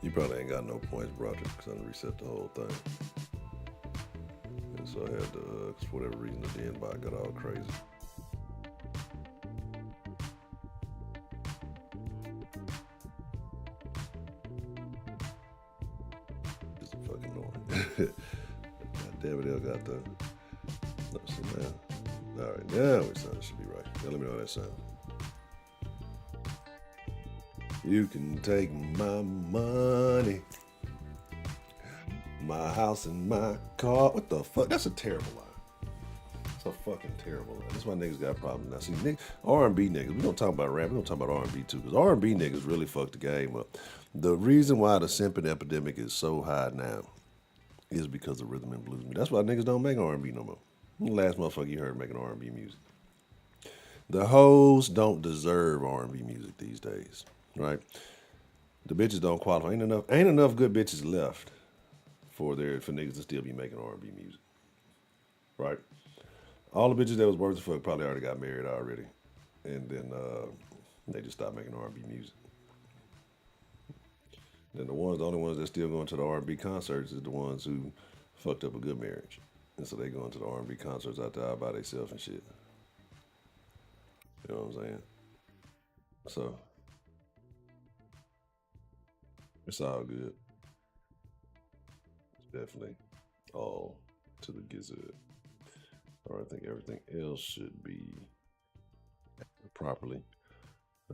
You probably ain't got no points, Broderick, because I done reset the whole thing. And so I had to, cause for whatever reason, the DN bot got all crazy. It's fucking annoying. God damn it, got the. Let's see now. All right, now we sound. It should be right. Now let me know how that sound. You can take my money, my house, and my car. What the fuck? That's a terrible line. It's a fucking terrible line. That's why niggas got problems now. See, R&B niggas. We don't talk about rap. We don't talk about R&B too, because R&B niggas really fucked the game up. The reason why the simping epidemic is so high now is because of rhythm and blues. That's why niggas don't make R&B no more. The last motherfucker you heard making R&B music. The hoes don't deserve R&B music these days, right? The bitches don't qualify. Ain't enough good bitches left for niggas to still be making R&B music, right? All the bitches that was worth the fuck probably already got married already, and then they just stopped making R&B music. Then the only ones that still going to the R&B concerts is the ones who fucked up a good marriage, and so they going to the R&B concerts out there all by themselves and shit. You know what I'm saying? So it's all good. It's definitely all to the gizzard. Or I think everything else should be properly.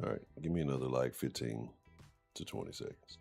All right, give me another like 15 to 20 seconds.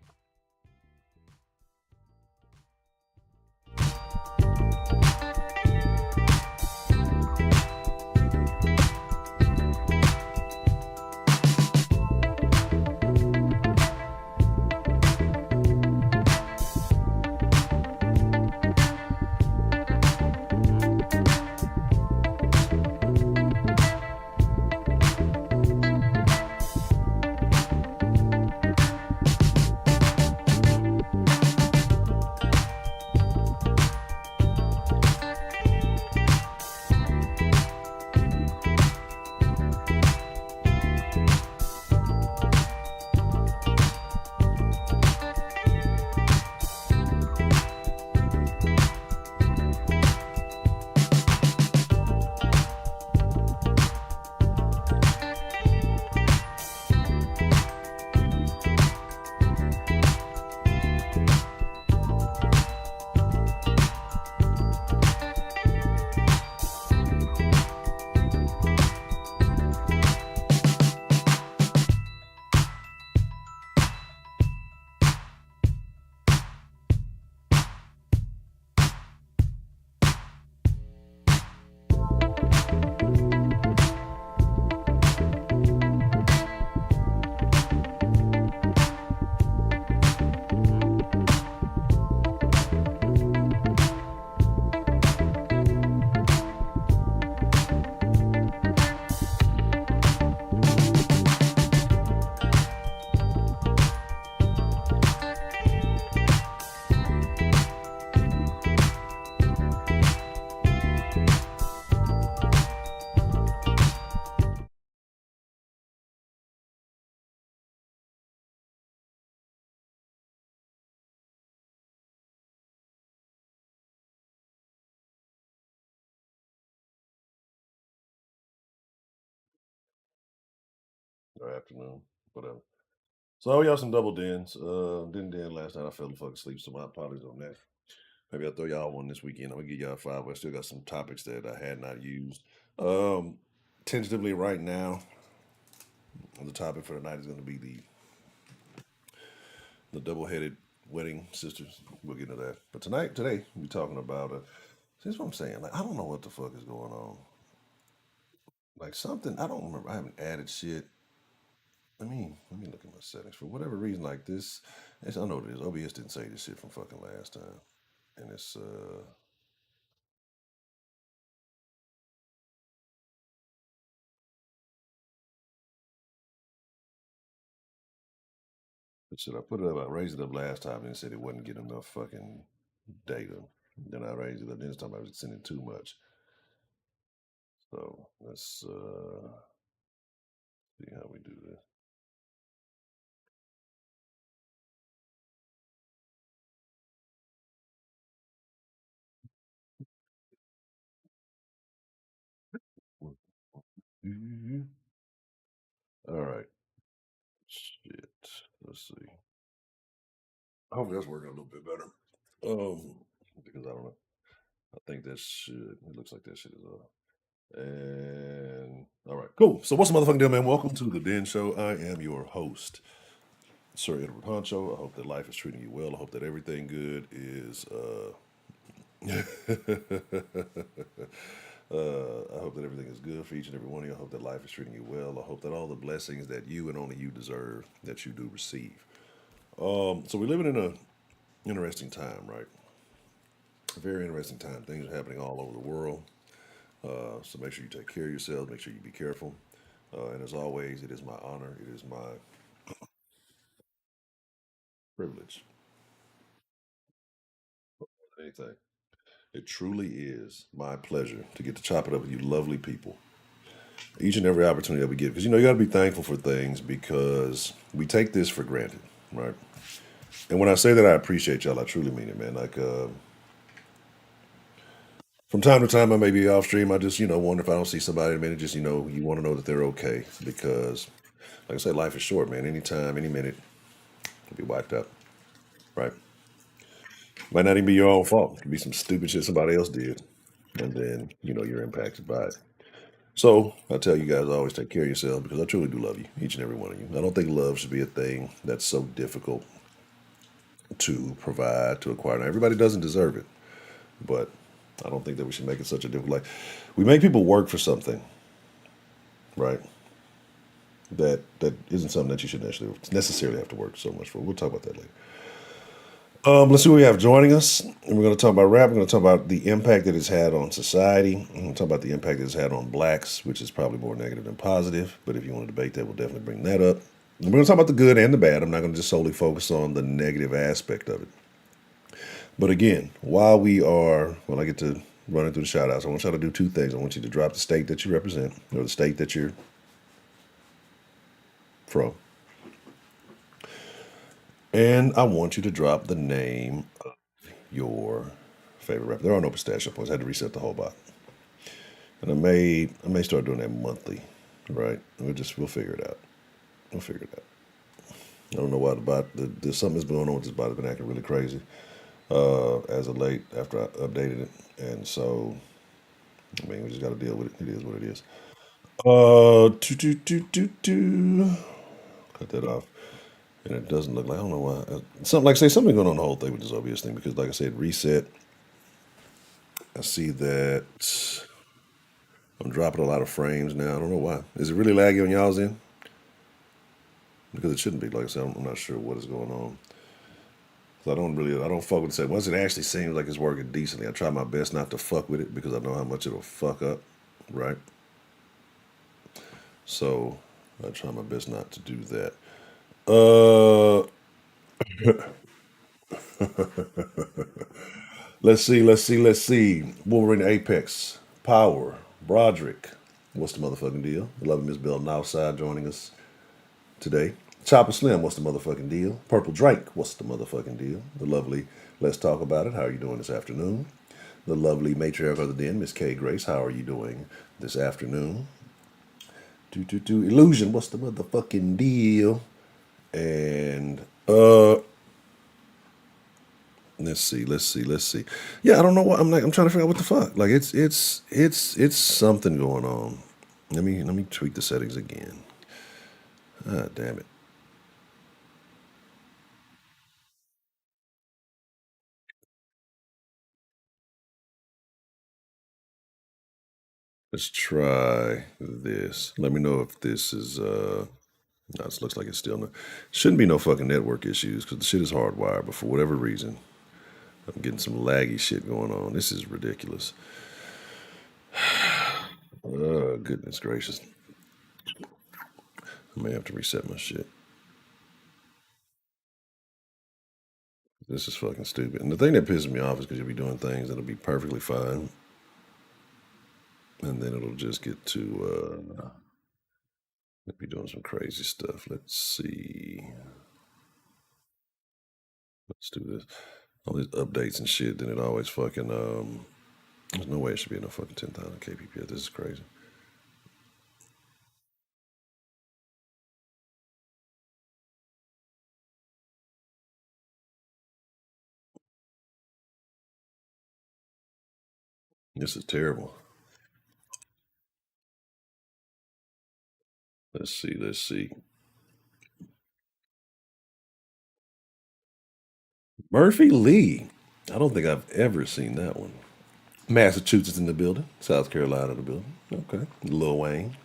Good afternoon, whatever. So y'all some double dens. Didn't den last night. I fell the fuck asleep, so my apologies on that. Maybe I'll throw y'all one this weekend. I'm gonna give y'all five. But I still got some topics that I had not used. Um, Tentatively right now, the topic for tonight is gonna be the double headed wedding sisters. We'll get into that. But today, we're talking about this is what I'm saying. Like I don't know what the fuck is going on. Like something I don't remember. I haven't added shit. Let me look at my settings. For whatever reason, like this, I know what it is. OBS didn't say this shit from fucking last time, and it's but shit. I put it up. I raised it up last time and it said it wasn't getting enough fucking data. Then I raised it up. Then this time I was sending too much. So let's see how we do this. Mhm. All right. Shit. Let's see. Hopefully that's working a little bit better. Because I don't know. I think that should. It looks like that shit is up. And all right, cool. So what's the motherfucking deal, man? Welcome to the Den Show. I am your host, Sir Edward Honcho. I hope that life is treating you well. I hope that everything good is. I hope that everything is good for each and every one of you. I hope that life is treating you well. I hope that all the blessings that you and only you deserve that you do receive. So we're living in a interesting time, right? A very interesting time. Things are happening all over the world. So make sure you take care of yourselves. Make sure you be careful. And as always, it is my honor. It is my privilege. Anything. It truly is my pleasure to get to chop it up with you lovely people. Each and every opportunity that we get. Because, you got to be thankful for things because we take this for granted, right? And when I say that I appreciate y'all, I truly mean it, man. Like, from time to time, I may be off stream. I just, wonder if I don't see somebody in a minute, just, you want to know that they're okay. Because, like I said, life is short, man. Anytime, any minute, you'll be wiped out, right? Might not even be your own fault. It could be some stupid shit somebody else did. And then, you're impacted by it. So I tell you guys always take care of yourselves because I truly do love you, each and every one of you. I don't think love should be a thing that's so difficult to provide, to acquire. Now, everybody doesn't deserve it, but I don't think that we should make it such a difficult. Like, we make people work for something, right? That isn't something that you should necessarily have to work so much for. We'll talk about that later. Let's see what we have joining us. And we're going to talk about rap. We're going to talk about the impact that it's had on society. We're going to talk about the impact that it's had on blacks, which is probably more negative than positive. But if you want to debate that, we'll definitely bring that up. And we're going to talk about the good and the bad. I'm not going to just solely focus on the negative aspect of it. But again, while I get to running through the shout outs, I want y'all to do two things. I want you to drop the state that you represent or the state that you're from. And I want you to drop the name of your favorite rapper. There are no pistachio points. I had to reset the whole bot. And I may start doing that monthly, right? We'll figure it out. We'll figure it out. I don't know why there's something that's going on with this bot. It's been acting really crazy as of late after I updated it, and so I mean we just got to deal with it. It is what it is. Cut that off. And it doesn't look like I don't know why. Something like say something going on the whole thing with this obvious thing because like I said, reset. I see that I'm dropping a lot of frames now. I don't know why. Is it really laggy on y'all's end? Because it shouldn't be. Like I said, I'm not sure what is going on. So I don't fuck with it. Once it actually seems like it's working decently, I try my best not to fuck with it because I know how much it'll fuck up, right? So I try my best not to do that. Uh, let's see. Wolverine Apex, Power, Broderick. What's the motherfucking deal? I love Miss Bell Outside joining us today. Chopper Slim, what's the motherfucking deal? Purple Drake, what's the motherfucking deal? The lovely Let's Talk About It, how are you doing this afternoon? The lovely matriarch of the den, Miss K Grace, how are you doing this afternoon? Illusion, what's the motherfucking deal? And let's see. Yeah, I don't know what I'm trying to figure out what the fuck. Like it's something going on. Let me tweak the settings again. Ah, damn it. Let's try this. Let me know if this is no, this looks like it's still no. Shouldn't be no fucking network issues because the shit is hardwired, but for whatever reason, I'm getting some laggy shit going on. This is ridiculous. Goodness gracious. I may have to reset my shit. This is fucking stupid. And the thing that pisses me off is because you'll be doing things that'll be perfectly fine, and then it'll just get to be doing some crazy stuff. Let's see. Let's do this. All these updates and shit. Then it always fucking There's no way it should be enough fucking 10,000 kpps. This is crazy. This is terrible. Let's see. Let's see. Murphy Lee. I don't think I've ever seen that one. Massachusetts in the building. South Carolina in the building. Okay. Lil Wayne.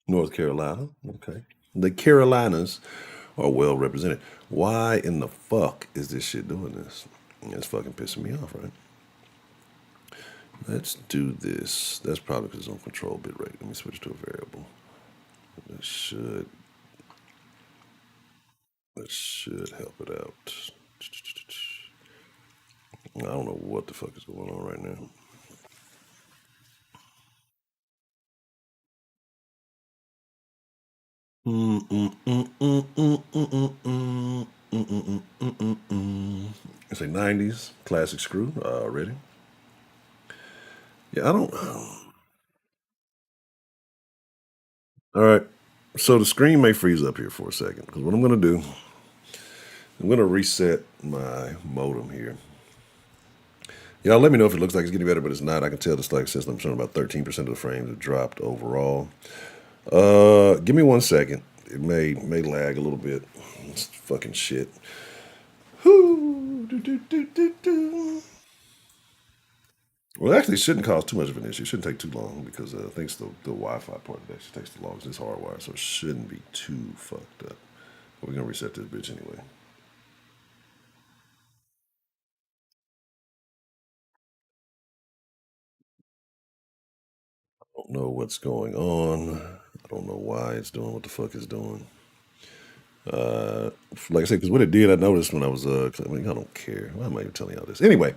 North Carolina. Okay. The Carolinas are well represented. Why in the fuck is this shit doing this? It's fucking pissing me off, right? Let's do this. That's probably because it's on control bit rate. Let me switch to a variable. That should help it out. I don't know what the fuck is going on right now. It's a 90s classic screw already. Yeah, I don't. All right. So the screen may freeze up here for a second because what I'm going to do, I'm going to reset my modem here. Y'all let me know if it looks like it's getting better, but it's not. I can tell this like since I'm showing about 13% of the frames have dropped overall. Give me 1 second. It may lag a little bit. It's fucking shit. Whoo, do, do, do, do, do. Well, actually, it shouldn't cause too much of an issue. It shouldn't take too long because I think it's the Wi-Fi part that actually takes the longest. It's hardwired, so it shouldn't be too fucked up. But we're gonna reset this bitch anyway. I don't know what's going on. I don't know why it's doing what the fuck it's doing. Like I said, because what it did, I noticed when I was, I mean, I don't care. Why am I even telling y'all this? Anyway,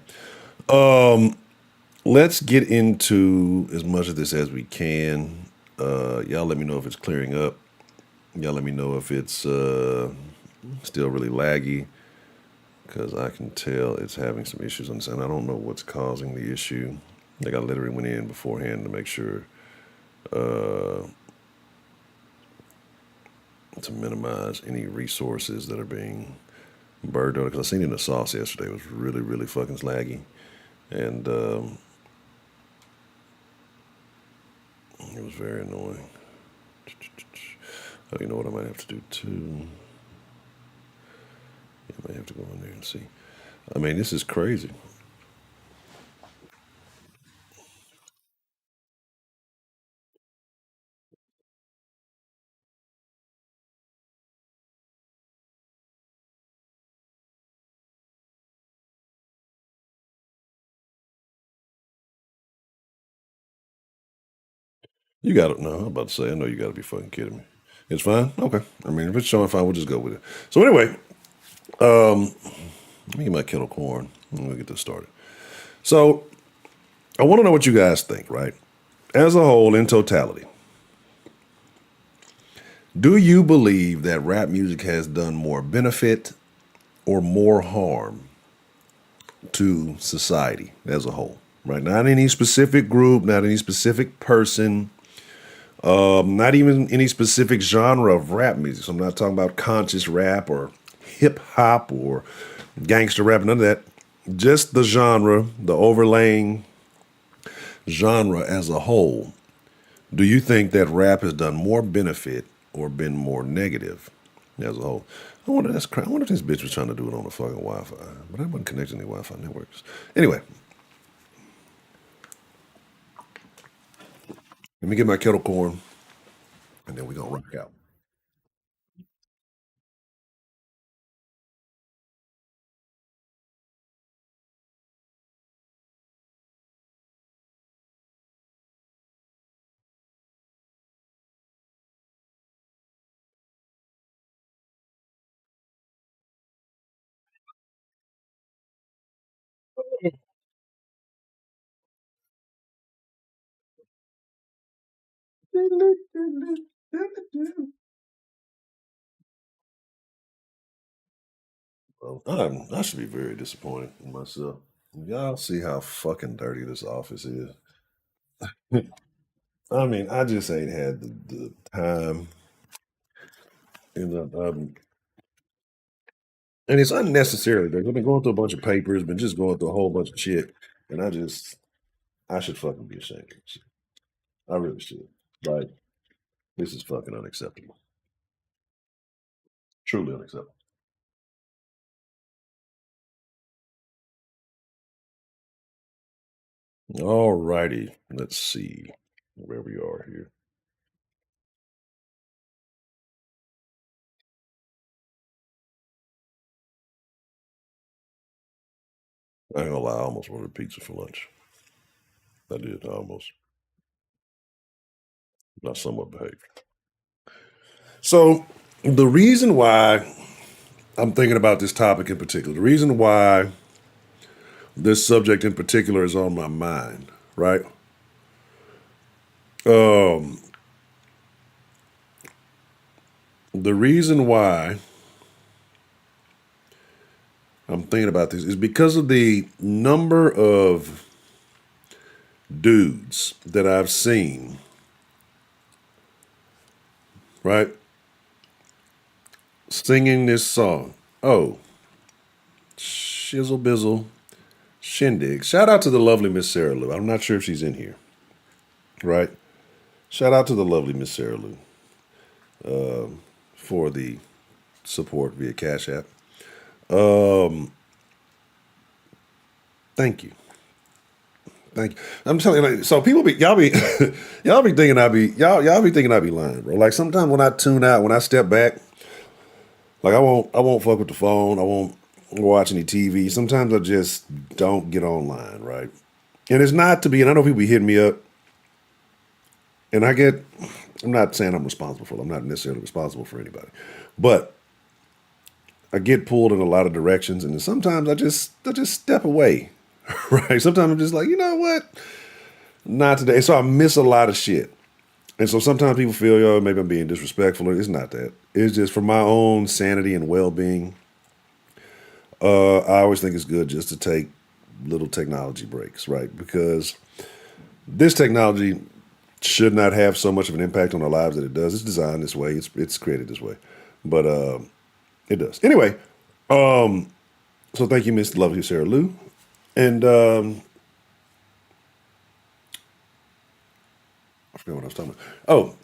let's get into as much of this as we can. Y'all let me know if it's clearing up. Y'all let me know if it's still really laggy because I can tell it's having some issues on this, and I don't know what's causing the issue. Like I literally went in beforehand to make sure to minimize any resources that are being burned on. Because I seen it in the sauce yesterday. It was really, really fucking laggy, and it was very annoying. Oh, you know what I might have to do too? I might have to go in there and see. I mean, this is crazy. You got it. No, I'm about to say, I know you got to be fucking kidding me. It's fine? Okay. I mean, if it's showing fine, we'll just go with it. So, anyway, let me get my kettle corn and we'll get this started. So, I want to know what you guys think, right? As a whole, in totality, do you believe that rap music has done more benefit or more harm to society as a whole? Right? Not any specific group, not any specific person, not even any specific genre of rap music. So I'm not talking about conscious rap or hip hop or gangster rap, none of that. Just the genre, the overlaying genre as a whole. Do you think that rap has done more benefit or been more negative as a whole? I wonder if this bitch was trying to do it on the fucking Wi-Fi, but I wasn't connecting to any Wi-Fi networks. Anyway, let me get my kettle corn, and then we're gonna rock out. Well, I should be very disappointed in myself. Y'all see how fucking dirty this office is. I mean, I just ain't had the time. You know, And it's unnecessary. Like, I've been going through a bunch of papers, been just going through a whole bunch of shit, and I should fucking be ashamed of this. I really should. Like, this is fucking unacceptable. Truly unacceptable. All righty. Let's see where we are here. I ain't gonna lie, I almost ordered pizza for lunch. I did, almost. Not somewhat behaved. So, the reason why I'm thinking about this topic in particular, the reason why this subject in particular is on my mind, right? Um, the reason why I'm thinking about this is because of the number of dudes that I've seen, right, singing this song. Oh, shizzle bizzle shindig. Shout out to the lovely Miss Sarah Lou. I'm not sure if she's in here, right? Shout out to the lovely Miss Sarah Lou for the support via Cash App. Um, Thank you. Thank you. I'm telling you, like, so people be y'all be y'all be thinking y'all be thinking I be lying, bro. Like sometimes when I tune out, when I step back, like I won't fuck with the phone. I won't watch any TV. Sometimes I just don't get online, right? And it's not to be. And I know people be hitting me up, and I get. I'm not saying I'm responsible for it. I'm not necessarily responsible for anybody, but I get pulled in a lot of directions, and then sometimes I just step away, right? Sometimes I'm just like, you know what? Not today. So I miss a lot of shit. And so sometimes people feel, yo, maybe I'm being disrespectful. It's not that. It's just for my own sanity and well being. I always think it's good just to take little technology breaks, right? Because this technology should not have so much of an impact on our lives that it does. It's designed this way. It's created this way, but it does. Anyway, so thank you, Miss Lovely Sarah Lou, and I forgot what I was talking about. Oh,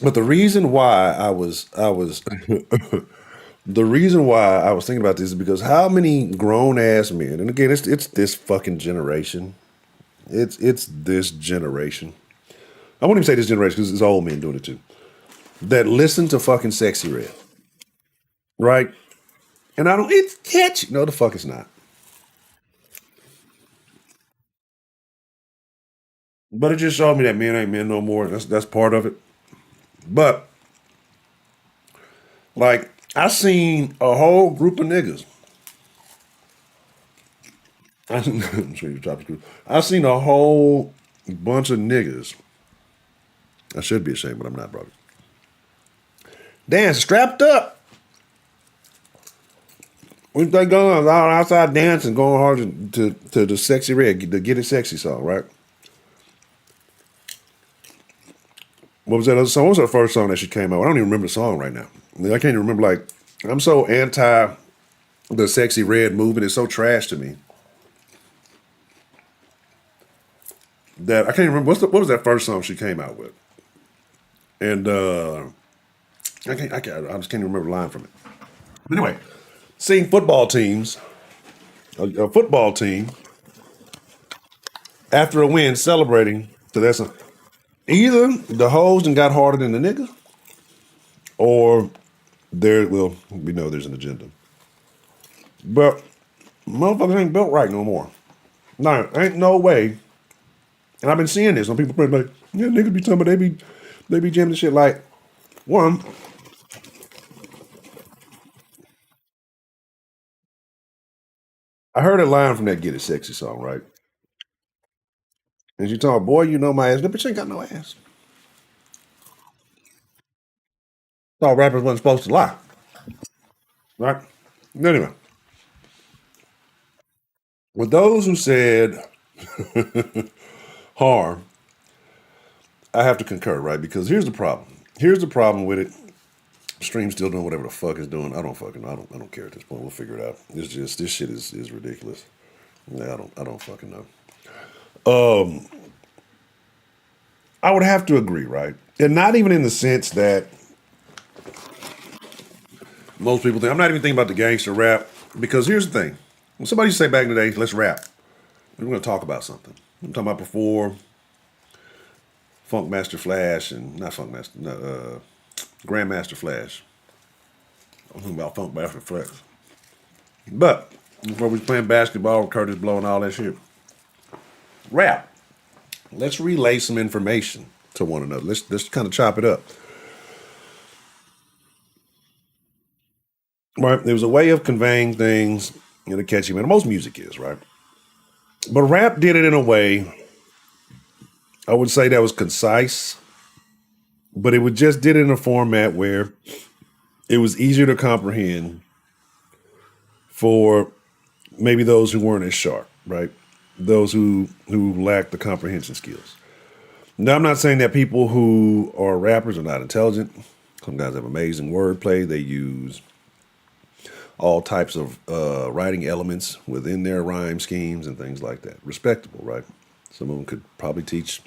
but the reason why I was the reason why I was thinking about this is because how many grown ass men, and again, it's this fucking generation. It's this generation. I won't even say this generation because it's old men doing it too. That listen to fucking Sexy Red, right? And I don't. It's catchy. No, the fuck it's not. But it just showed me that men ain't men no more. That's part of it. But like I seen a whole group of niggas. I'm sure you dropped the group. I seen a whole bunch of niggas. I should be ashamed, but I'm not, brother. Dance strapped up. We they going out outside dancing, going hard to the Sexy Red, the Get It Sexy song, right? What was that other song? What was that first song that she came out with? I don't even remember the song right now. I mean, I can't even remember. Like, I'm so anti the Sexy Red movement. It's so trash to me that I can't remember. What was that first song she came out with? And I just can't even remember the line from it. But anyway, seeing football teams, a football team after a win celebrating to that song. Either the hoes and got harder than the nigga, or well, we know there's an agenda. But motherfuckers ain't built right no more. No, ain't no way. And I've been seeing this. Some people put like, yeah, niggas be talking about they be jamming this shit like one. I heard a line from that Get It Sexy song, right? And she told, boy, you know my ass. That bitch ain't got no ass. Thought rappers wasn't supposed to lie. Right? Anyway, with those who said harm, I have to concur, right? Because here's the problem. Here's the problem with it. Stream's still doing whatever the fuck it's doing. I don't fucking know. I don't care at this point. We'll figure it out. It's just this shit is ridiculous. Yeah, I don't fucking know. I would have to agree, right? And not even in the sense that most people think. I'm not even thinking about the gangster rap because here's the thing: when somebody used to say back in the day, "Let's rap," we're going to talk about something. I'm talking about before Funk Master Flash and not Funk Master, no, Grandmaster Flash. I'm talking about Funk Master Flash. But before we was playing basketball, Curtis Blow and all that shit, rap. Let's relay some information to one another. Let's kind of chop it up. Right? There was a way of conveying things in a catchy manner. Most music is, right? But rap did it in a way, I would say that was concise, but it would just did it in a format where it was easier to comprehend for maybe those who weren't as sharp, right? Those who lack the comprehension skills. Now, I'm not saying that people who are rappers are not intelligent. Some guys have amazing wordplay. They use all types of writing elements within their rhyme schemes and things like that. Respectable, right? Some of them could probably teach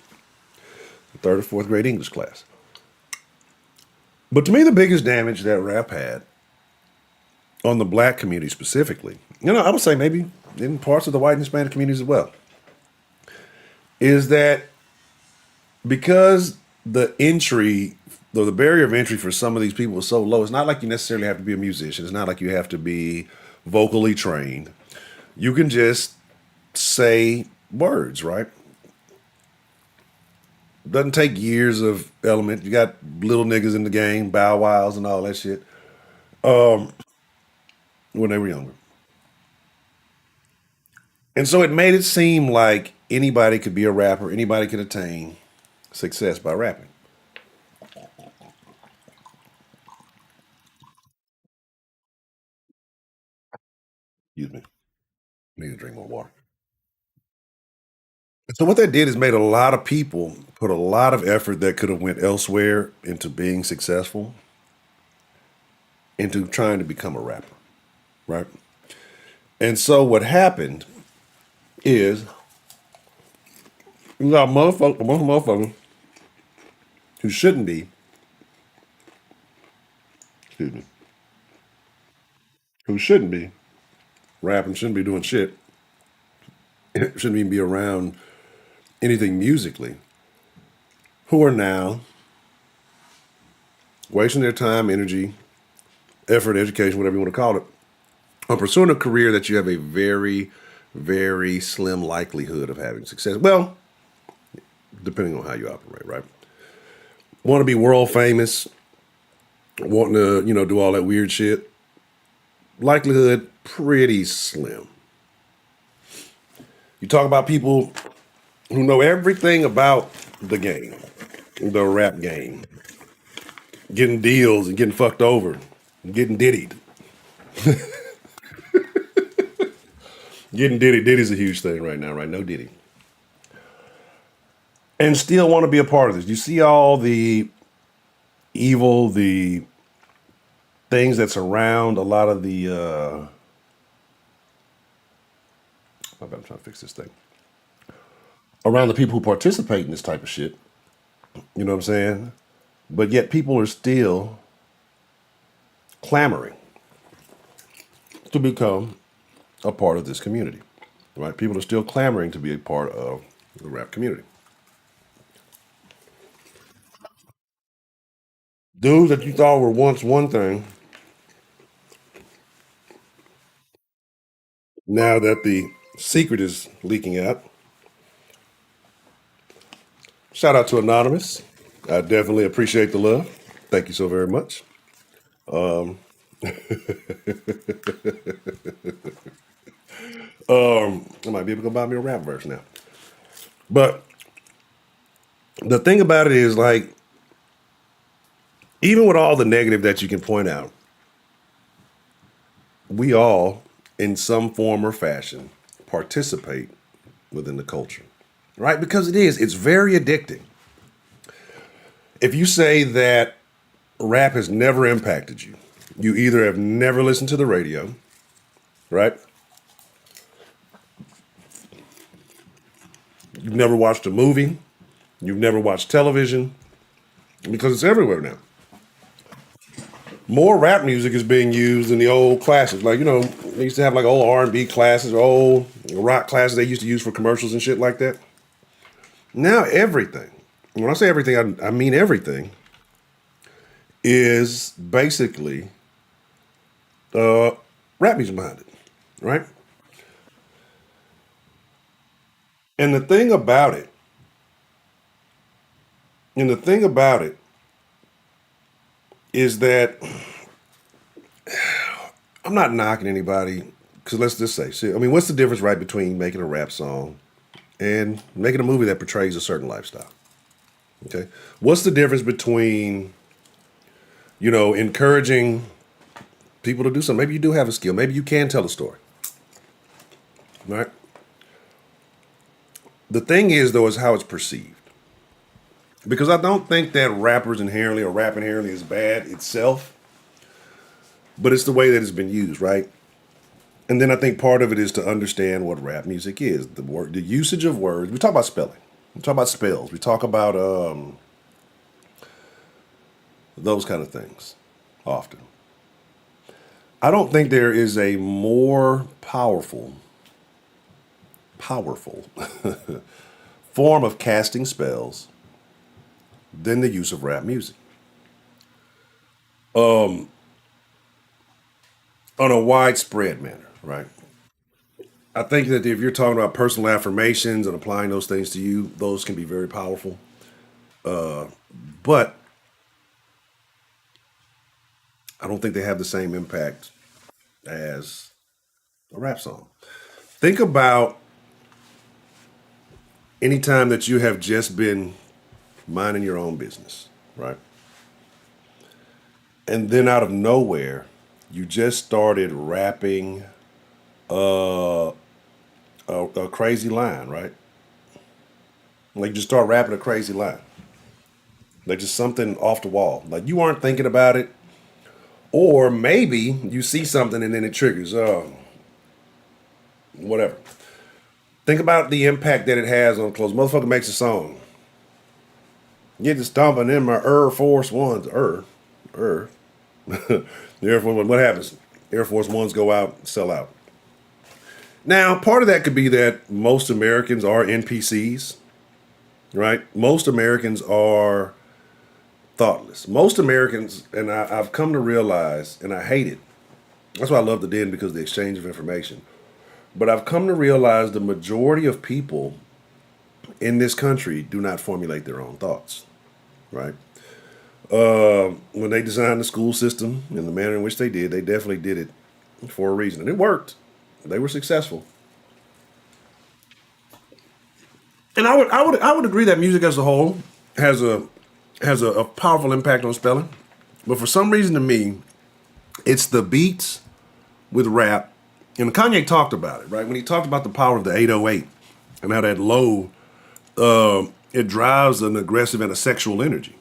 a third or fourth grade English class. But to me, the biggest damage that rap had on the black community specifically, I would say maybe in parts of the white and Hispanic communities as well, is that because the entry, though the barrier of entry for some of these people is so low, it's not like you necessarily have to be a musician. It's not like you have to be vocally trained. You can just say words, right? Doesn't take years of element. You got little niggas in the game, bow wows and all that shit when they were younger. And so it made it seem like anybody could be a rapper, anybody could attain success by rapping. Excuse me. Need to drink more water. So what that did is made a lot of people put a lot of effort that could have went elsewhere into being successful, into trying to become a rapper, right? And so what happened is you got a bunch of motherfuckers who shouldn't be, excuse me, who shouldn't be rapping, shouldn't be doing shit, shouldn't even be around anything musically, who are now wasting their time, energy, effort, education, whatever you want to call it, on pursuing a career that you have a very, very slim likelihood of having success. Well, depending on how you operate, right? Want to be world famous, wanting to, do all that weird shit. Likelihood pretty slim. You talk about people who know everything about the game, the rap game, getting deals and getting fucked over, getting diddied. Getting diddy. Diddy's a huge thing right now, right? No diddy. And still want to be a part of this. You see all the evil, the things that surround a lot of the. I'm trying to fix this thing. Around the people who participate in this type of shit. You know what I'm saying? But yet people are still clamoring to become a part of this community. Right? People are still clamoring to be a part of the rap community. Dudes that you thought were once one thing, now that the secret is leaking out. Shout out to Anonymous. I definitely appreciate the love. Thank you so very much. I might be able to go buy me a rap verse now. But the thing about it is, like, even with all the negative that you can point out, we all, in some form or fashion, participate within the culture, right? Because it's very addicting. If you say that rap has never impacted you. You either have never listened to the radio, right? You've never watched a movie, you've never watched television, because it's everywhere now. More rap music is being used than the old classics. Like, they used to have like old R&B classes or old rock classes they used to use for commercials and shit like that. Now everything, when I say everything, I mean everything, is basically uh, rap music behind it, right? And the thing about it, and the thing about it is that I'm not knocking anybody because let's just say, see, I mean, what's the difference, right, between making a rap song and making a movie that portrays a certain lifestyle? Okay, what's the difference between encouraging people to do something? Maybe you do have a skill. Maybe you can tell a story, right? The thing is, though, is how it's perceived. Because I don't think that rappers inherently or rap inherently is bad itself, but it's the way that it's been used, right? And then I think part of it is to understand what rap music is, the usage of words. We talk about spelling, we talk about spells, we talk about those kind of things often. I don't think there is a more powerful form of casting spells than the use of rap music on a widespread manner, right? I think that if you're talking about personal affirmations and applying those things to you, those can be very powerful. But I don't think they have the same impact as a rap song. Think about any time that you have just been minding your own business, right? And then out of nowhere, you just started rapping uh, a crazy line, right? Like you just start rapping a crazy line, like just something off the wall. Like you aren't thinking about it, or maybe you see something and then it triggers. Whatever. Think about the impact that it has on clothes. Motherfucker makes a song. Get to stomping in my Air Force Ones. The Air Force One. What happens? Air Force Ones go out, sell out. Now, part of that could be that most Americans are NPCs, right? Most Americans are thoughtless. Most Americans, and I've come to realize, and I hate it. That's why I love the Den, because of the exchange of information. But I've come to realize the majority of people in this country do not formulate their own thoughts, right? When they designed the school system in the manner in which they did, they definitely did it for a reason, and it worked. They were successful, and I would agree that music as a whole has a powerful impact on spelling. But for some reason, to me, it's the beats with rap. And Kanye talked about it, right? When he talked about the power of the 808 and how that low, it drives an aggressive and a sexual energy.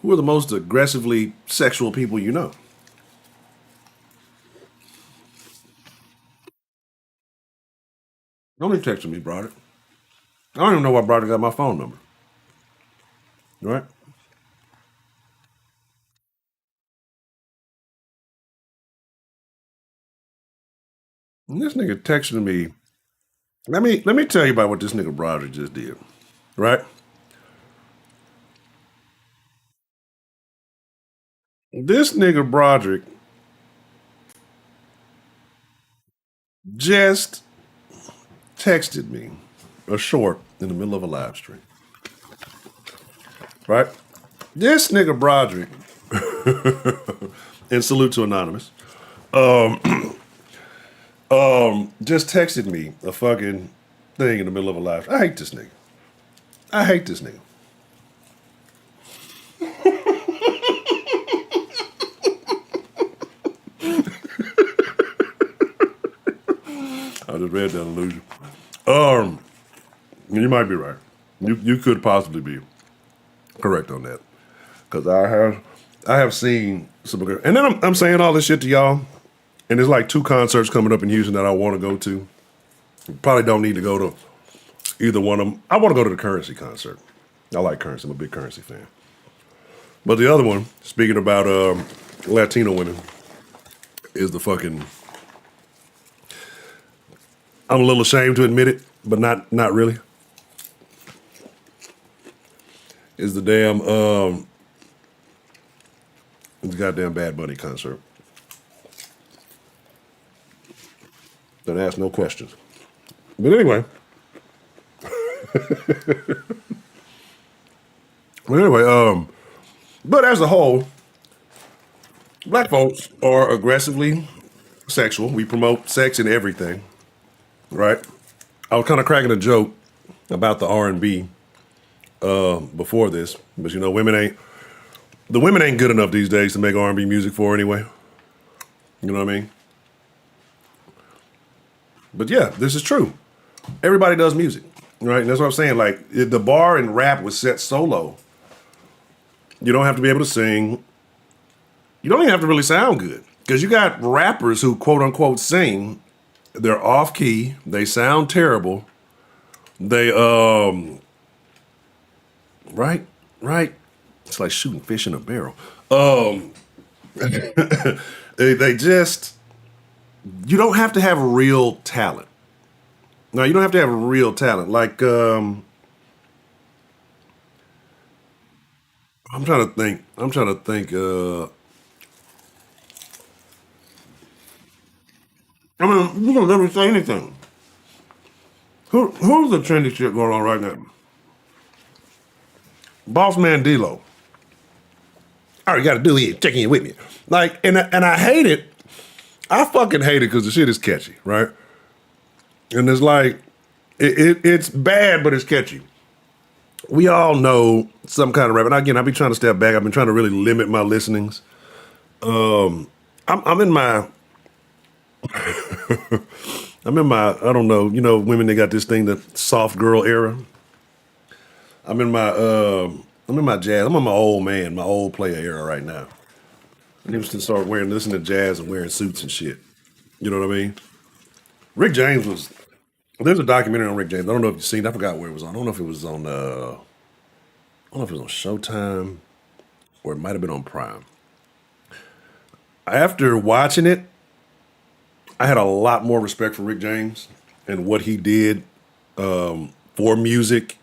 Who are the most aggressively sexual people you know? Don't even text me, Broderick. I don't even know why Broderick got my phone number, right? And this nigga texting me. Let me tell you about what this nigga Broderick just did, right? This nigga Broderick just texted me a short in the middle of a live stream, right? This nigga Broderick, and salute to Anonymous, just texted me a fucking thing in the middle of a live. I hate this nigga. I hate this nigga. I just read that illusion. You might be right. You could possibly be correct on that. Cause I have seen some good, and then I'm saying all this shit to y'all, and there's like 2 concerts coming up in Houston that I want to go to. Probably don't need to go to either one of them. I want to go to the Currency concert. I like Currency. I'm a big Currency fan. But the other one, speaking about Latino women, is the fucking. I'm a little ashamed to admit it, but not really. Is the goddamn Bad Bunny concert. Don't ask no questions. But anyway. But as a whole, black folks are aggressively sexual. We promote sex in everything, right? I was kind of cracking a joke about the R&B before this, but you know, the women ain't good enough these days to make R&B music for anyway. You know what I mean? But yeah, this is true. Everybody does music, right? And that's what I'm saying. Like, the bar in rap was set so low. You don't have to be able to sing. You don't even have to really sound good. Because you got rappers who, quote unquote, sing. They're off key. They sound terrible. They, right? It's like shooting fish in a barrel. They just, you don't have to have real talent. No, you don't have to have real talent. Like, I'm trying to think. I mean, you don't let me say anything. Who's the trendy shit going on right now? Boss Man D-Lo. All you got to do is check in with me. Like, and I hate it. I fucking hate it because the shit is catchy, right? And it's like, it's bad, but it's catchy. We all know some kind of rap. And again, I've been trying to step back. I've been trying to really limit my listenings. I'm in my, I don't know, you know, women, they got this thing, the soft girl era. I'm in my jazz. I'm on my old man, my old player era right now. I need to start listening to jazz and wearing suits and shit. You know what I mean? Rick James there's a documentary on Rick James. I don't know if you've seen it. I forgot where it was on. I don't know if it was on, I don't know if it was on Showtime or it might have been on Prime. After watching it, I had a lot more respect for Rick James and what he did for music,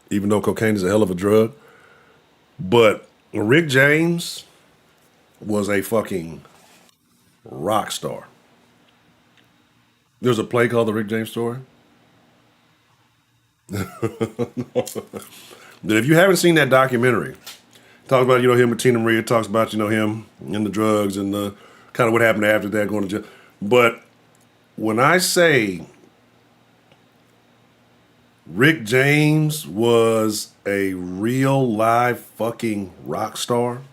even though cocaine is a hell of a drug. But Rick James was a fucking rock star. There's a play called The Rick James Story. That if you haven't seen that documentary, talks about, you know, him with Tina Marie, talks about, you know, him and the drugs and the kind of what happened after that, going to jail. But when I say Rick James was a real live fucking rock star,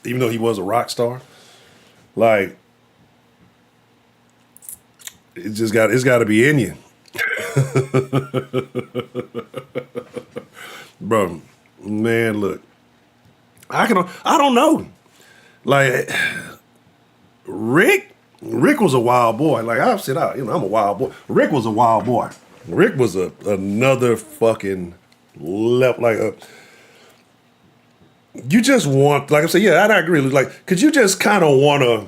even though he was a rock star, like, it's got to be in you. Bro, man, look. I don't know. Like, Rick was a wild boy. Like, I've said, I'm a wild boy. Rick was a wild boy. Rick was another fucking level. Like, you just want, like I said, yeah, I agree. Like, cause you just kind of want to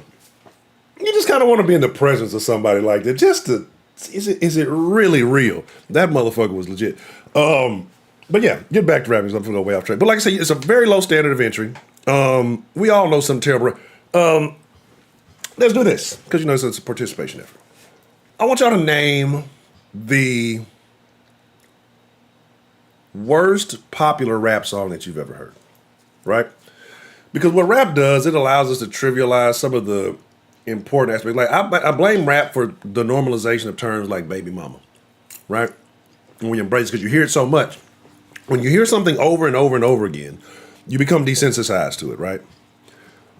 be in the presence of somebody like that. Just to, is it really real? That motherfucker was legit. But yeah, get back to rapping because I'm going way off track. But like I said, it's a very low standard of entry. We all know some terrible. Let's do this because you know it's a participation effort. I want y'all to name the worst popular rap song that you've ever heard, right? Because what rap does, it allows us to trivialize some of the important aspects. Like, I blame rap for the normalization of terms like baby mama, right? And we embrace it because you hear it so much. When you hear something over and over and over again, you become desensitized to it, right?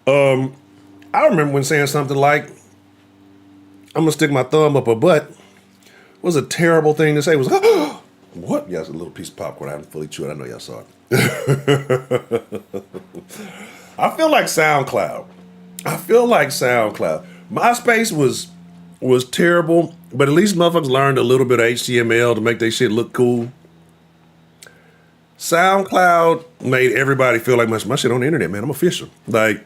I remember when saying something like, I'm going to stick my thumb up her butt was a terrible thing to say. It was, what? Yeah, it's a little piece of popcorn. I haven't fully chewed. I know y'all saw it. I feel like SoundCloud. I feel like SoundCloud. MySpace was terrible, but at least motherfuckers learned a little bit of HTML to make their shit look cool. SoundCloud made everybody feel like my shit on the internet, man. I'm official. Like,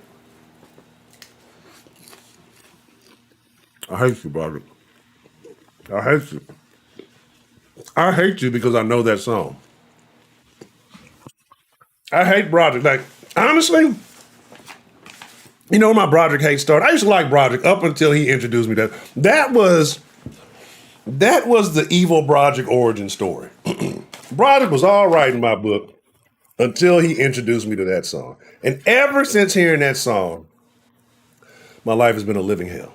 I hate you, Broderick. I hate you. I hate you because I know that song. I hate Broderick. Like, honestly, you know where my Broderick hate started? I used to like Broderick up until he introduced me to that. That was the evil Broderick origin story. Broderick was all right in my book until he introduced me to that song. And ever since hearing that song, my life has been a living hell.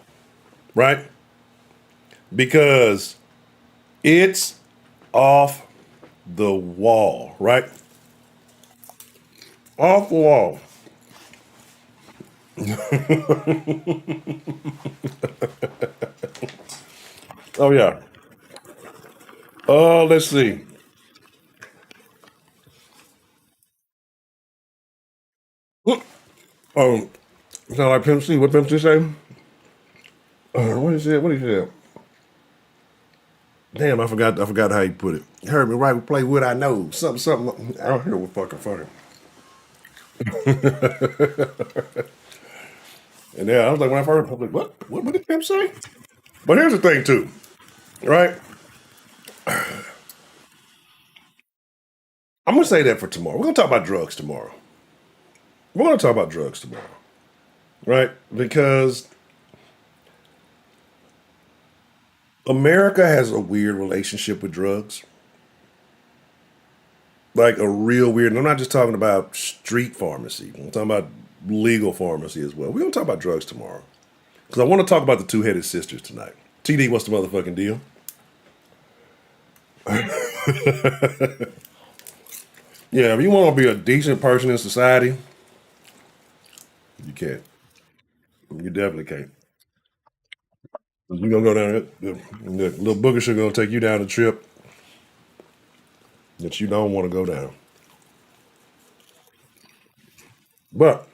Right? Because it's off the wall, right? Off the wall. Oh yeah. Let's see. Oh, sound like Pimp C. What Pimp C say? What he said? What he said? Damn, I forgot. I forgot how he put it. You heard me right. We play what I know. Something, something. I don't hear what fucking funny. And yeah, I was like, when I first, I was like, what did Pimp say? But here's the thing, too, right? I'm gonna say that for tomorrow. We're gonna talk about drugs tomorrow. We're gonna talk about drugs tomorrow, right? Because America has a weird relationship with drugs, like a real weird. And I'm not just talking about street pharmacy. I'm talking about legal pharmacy as well. We're gonna talk about drugs tomorrow because I want to talk about the two-headed sisters tonight. TD, what's the motherfucking deal? Yeah, if you want to be a decent person in society, you can't. You definitely can't. You're gonna go down there. The little booger sugar gonna take you down a trip that you don't want to go down. But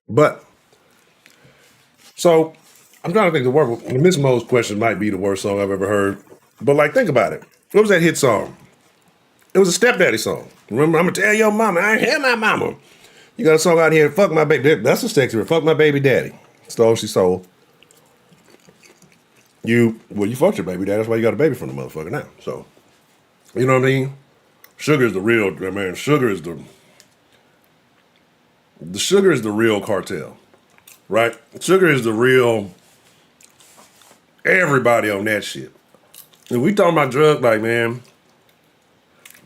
but so I'm trying to think the word. Miss Mo's question might be the worst song I've ever heard. But like, think about it. What was that hit song? It was a stepdaddy song. Remember, I'm gonna tell your mama, I ain't hear my mama. You got a song out here, fuck my baby. That's a sexy word. Fuck my baby daddy. That's all she sold. You fucked your baby daddy. That's why you got a baby from the motherfucker now. So, you know what I mean? Sugar is the real man. Sugar is the real cartel, right? Sugar is the real everybody on that shit. And we talking about drugs, like man.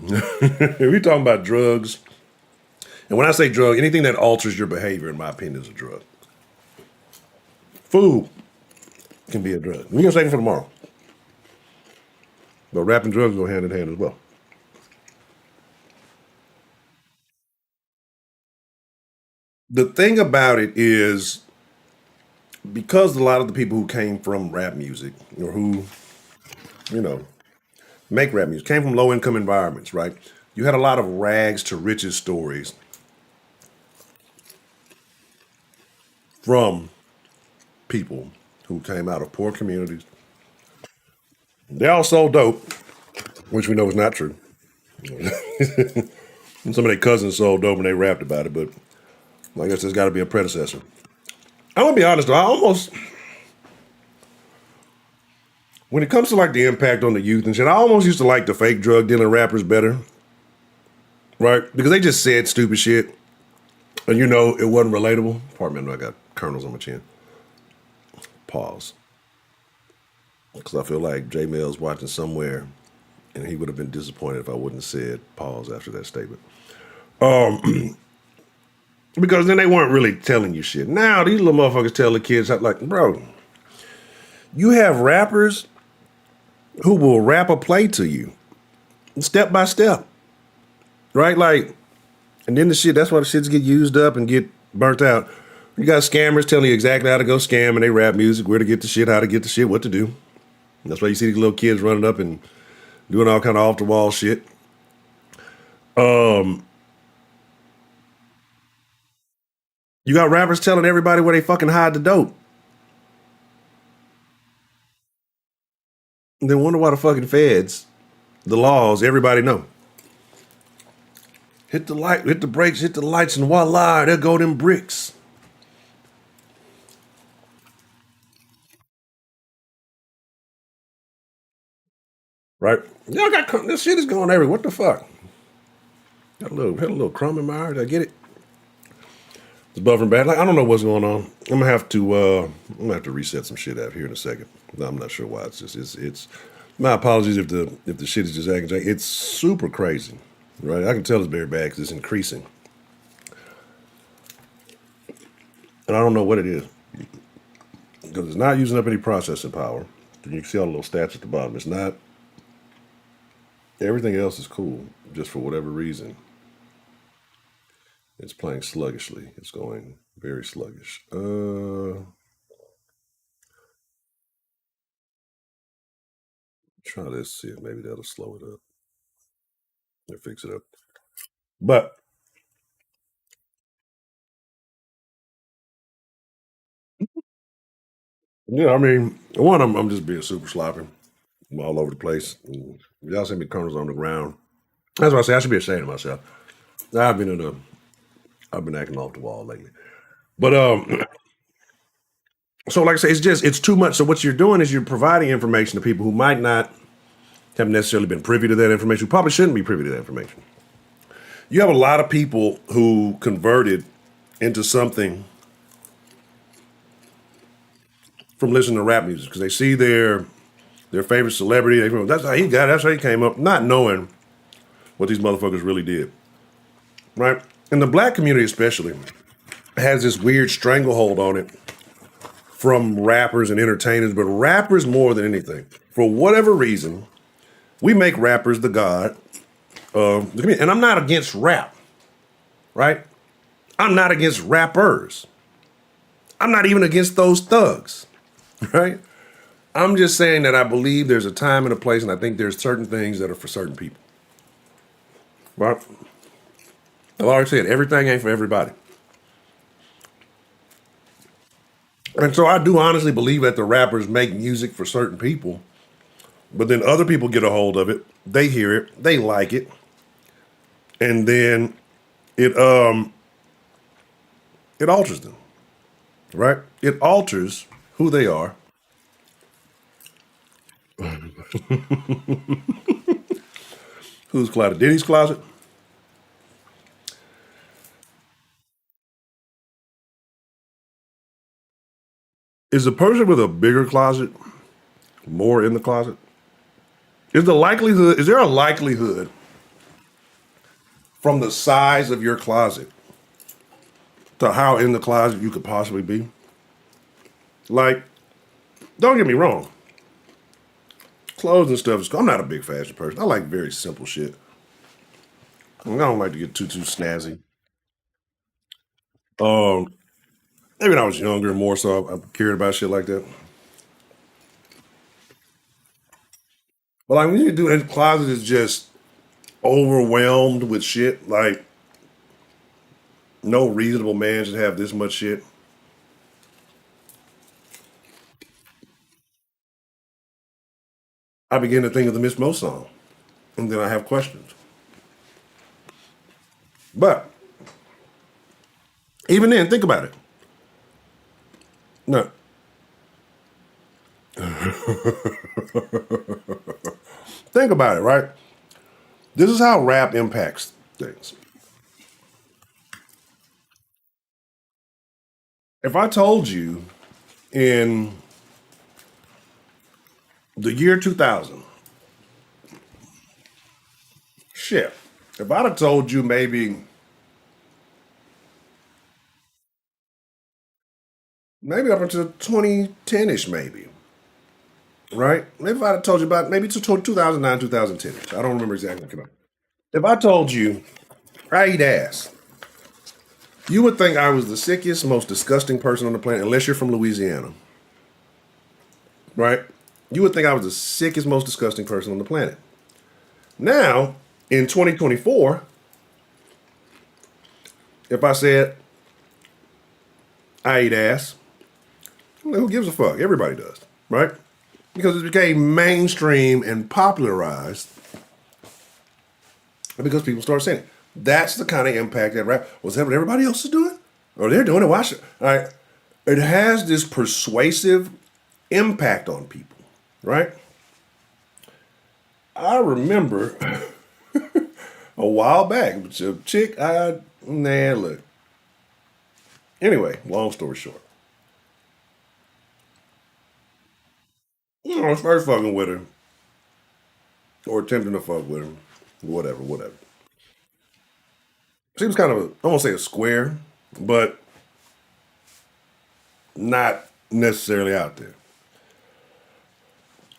We talking about drugs. And when I say drug, anything that alters your behavior, in my opinion, is a drug. Food can be a drug. We're gonna save it for tomorrow. But rap and drugs go hand in hand as well. The thing about it is because a lot of the people who came from rap music or who, you know, make rap music came from low income environments, right? You had a lot of rags to riches stories from people who came out of poor communities. They all sold dope, which we know is not true. And some of their cousins sold dope and they rapped about it, but I guess there's got to be a predecessor. I'm gonna be honest though, I almost, when it comes to like the impact on the youth and shit, I almost used to like the fake drug dealing rappers better, right? Because they just said stupid shit, and you know it wasn't relatable. Pardon me, I got kernels on my chin. Pause. Because I feel like J Mel's watching somewhere, and he would have been disappointed if I wouldn't have said pause after that statement. Because then they weren't really telling you shit. Now these little motherfuckers tell the kids, like, bro, you have rappers who will rap a play to you, step by step, right? Like, and then the shit, that's why the shits get used up and get burnt out. You got scammers telling you exactly how to go scam, and they rap music, where to get the shit, how to get the shit, what to do. And that's why you see these little kids running up and doing all kind of off the wall shit. Um, you got rappers telling everybody where they fucking hide the dope. And then wonder why the fucking feds, the laws, everybody know. Hit the light, hit the brakes, hit the lights, and voila, there go them bricks. Right? Y'all got this shit is going everywhere. What the fuck? Had a little crumb in my eye. Did I get it? It's buffering bad. Like I don't know what's going on. I'm gonna have to reset some shit out here in a second. No, I'm not sure why. It's my apologies if the shit is just acting. It's super crazy, right? I can tell it's very bad because it's increasing, and I don't know what it is because it's not using up any processing power. You can see all the little stats at the bottom. It's not. Everything else is cool, just for whatever reason. It's playing sluggishly. It's going very sluggish. Try this, see if maybe that'll slow it up or fix it up. But yeah, I mean, one, I'm just being super sloppy. I'm all over the place. And y'all see me corners on the ground. That's why I say I should be ashamed of myself. I've been in a, I've been acting off the wall lately. But so like I say, it's too much. So what you're doing is you're providing information to people who might not have necessarily been privy to that information, who probably shouldn't be privy to that information. You have a lot of people who converted into something from listening to rap music because they see their favorite celebrity. That's how he got. That's how he came up, not knowing what these motherfuckers really did, right? And the black community especially has this weird stranglehold on it from rappers and entertainers, but rappers more than anything. For whatever reason, we make rappers the god of the community. And I'm not against rap, right? I'm not against rappers. I'm not even against those thugs, right? I'm just saying that I believe there's a time and a place, and I think there's certain things that are for certain people. Right? I've already said everything ain't for everybody. And so I do honestly believe that the rappers make music for certain people, but then other people get a hold of it, they hear it, they like it, and then it it alters them. Right? It alters who they are. Whose closet? Diddy's closet? Is the person with a bigger closet more in the closet? Is there a likelihood from the size of your closet to how in the closet you could possibly be? Like, don't get me wrong. Clothes and stuff is cool. I'm not a big fashion person. I like very simple shit. I don't like to get too snazzy. Um, Maybe when I was younger, more so I cared about shit like that. But like when you do that closet is just overwhelmed with shit. Like no reasonable man should have this much shit. I begin to think of the Miss Mo song, and then I have questions. But even then, think about it. No, think about it. Right? This is how rap impacts things. If I told you in the year 2000, shit. If I'd have told you maybe up until 2010ish, maybe, right? Maybe if I'd have told you about maybe to 2009, 2010ish. I don't remember exactly. If I told you I eat ass, you would think I was the sickest, most disgusting person on the planet, unless you're from Louisiana, right? You would think I was the sickest, most disgusting person on the planet. Now, in 2024, if I said I eat ass, who gives a fuck? Everybody does, right? Because it became mainstream and popularized because people started saying it. That's the kind of impact that rap was. That what everybody else is doing, or they're doing it. Watch it. All right, it has this persuasive impact on people, right? I remember a while back, a chick. Look. Anyway, long story short, I was first fucking with her or attempting to fuck with her, whatever, whatever. She was kind of I won't say a square, but not necessarily out there.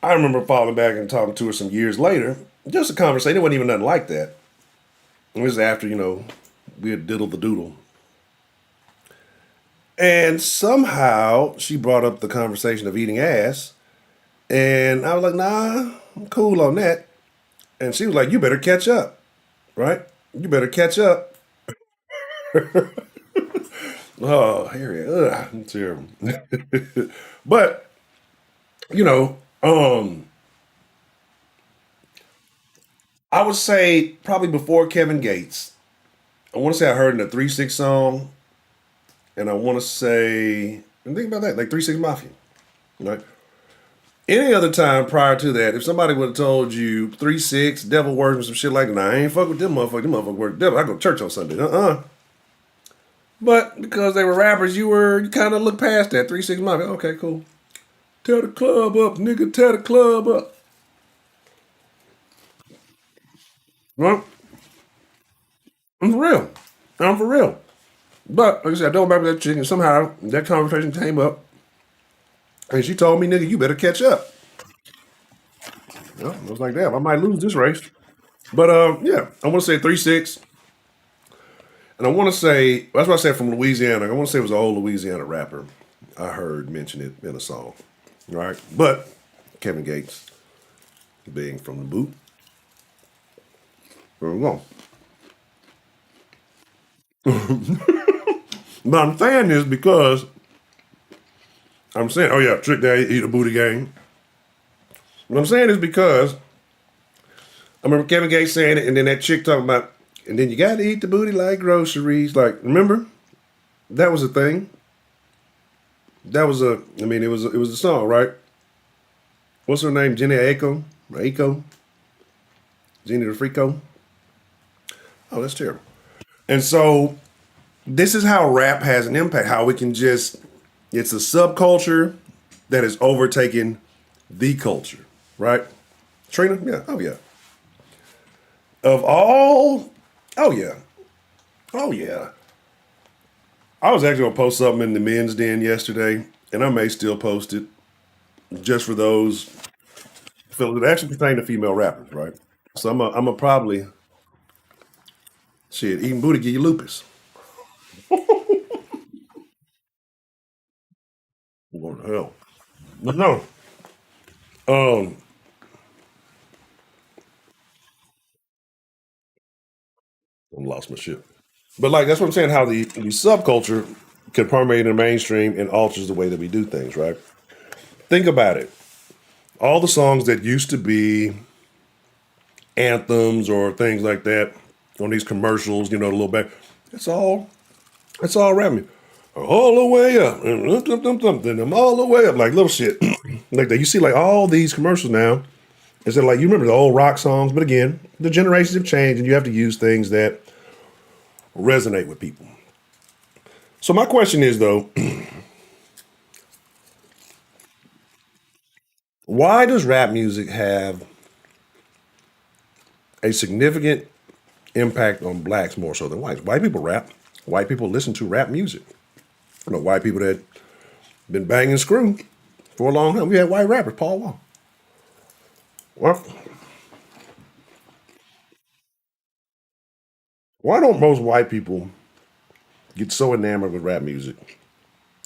I remember falling back and talking to her some years later. Just a conversation. It wasn't even nothing like that. It was after, we had diddled the doodle. And somehow she brought up the conversation of eating ass. And I was like, nah, I'm cool on that. And she was like, you better catch up, right? You better catch up. Oh, Harry, ugh, terrible. But, you know, um, I would say probably before Kevin Gates. I want to say I heard in the 3 6 song, and I want to say, and think about that, like 3 6 Mafia, right? Any other time prior to that, if somebody would have told you 3 6, devil worship, some shit like that, nah, I ain't fuck with them motherfuckers. Them motherfuckers work the devil. I go to church on Sunday. But because they were rappers, you kind of look past that 3 6 Mafia. Okay, cool. Tear the club up, nigga. Tear the club up. Well, I'm for real. I'm for real. But like I said, I don't remember that chick, and somehow that conversation came up, and she told me, "Nigga, you better catch up." Well, I was like, "Damn, I might lose this race." But yeah, I want to say 3 6, and I want to say that's what I said from Louisiana. I want to say it was an old Louisiana rapper. I heard mention it in a song, right? But Kevin Gates, being from the boot, there we go. But I'm saying this because I'm saying, oh yeah, trick daddy, eat a booty gang. What I'm saying is because I remember Kevin Gates saying it, and then that chick talking about, and then you got to eat the booty like groceries. Like, remember? That was a thing. That was it was a song, right? What's her name? Jenny Aiko? Aiko? Jenny the Freako? Oh, that's terrible. And so this is how rap has an impact, how we can just, it's a subculture that has overtaken the culture, right? Trina? Yeah. Oh, yeah. Of all, oh, yeah. Oh, yeah. I was actually going to post something in the men's den yesterday, and I may still post it just for those. It actually pertains to female rappers, right? So I'm a probably, shit, eating booty give you lupus. What the hell? But no, um, I lost my shit. But like that's what I'm saying. How the subculture can permeate in the mainstream and alters the way that we do things. Right? Think about it. All the songs that used to be anthems or things like that on these commercials, the little back. It's all rap music. All the way up, and I'm all the way up, like little shit, like that. You see, like all these commercials now. Instead of like you remember the old rock songs, but again, the generations have changed, and you have to use things that resonate with people. So my question is though, why does rap music have a significant impact on blacks more so than whites? White people rap. White people listen to rap music. White people that been banging screw for a long time. We had white rappers, Paul Wall. Well, why don't most white people get so enamored with rap music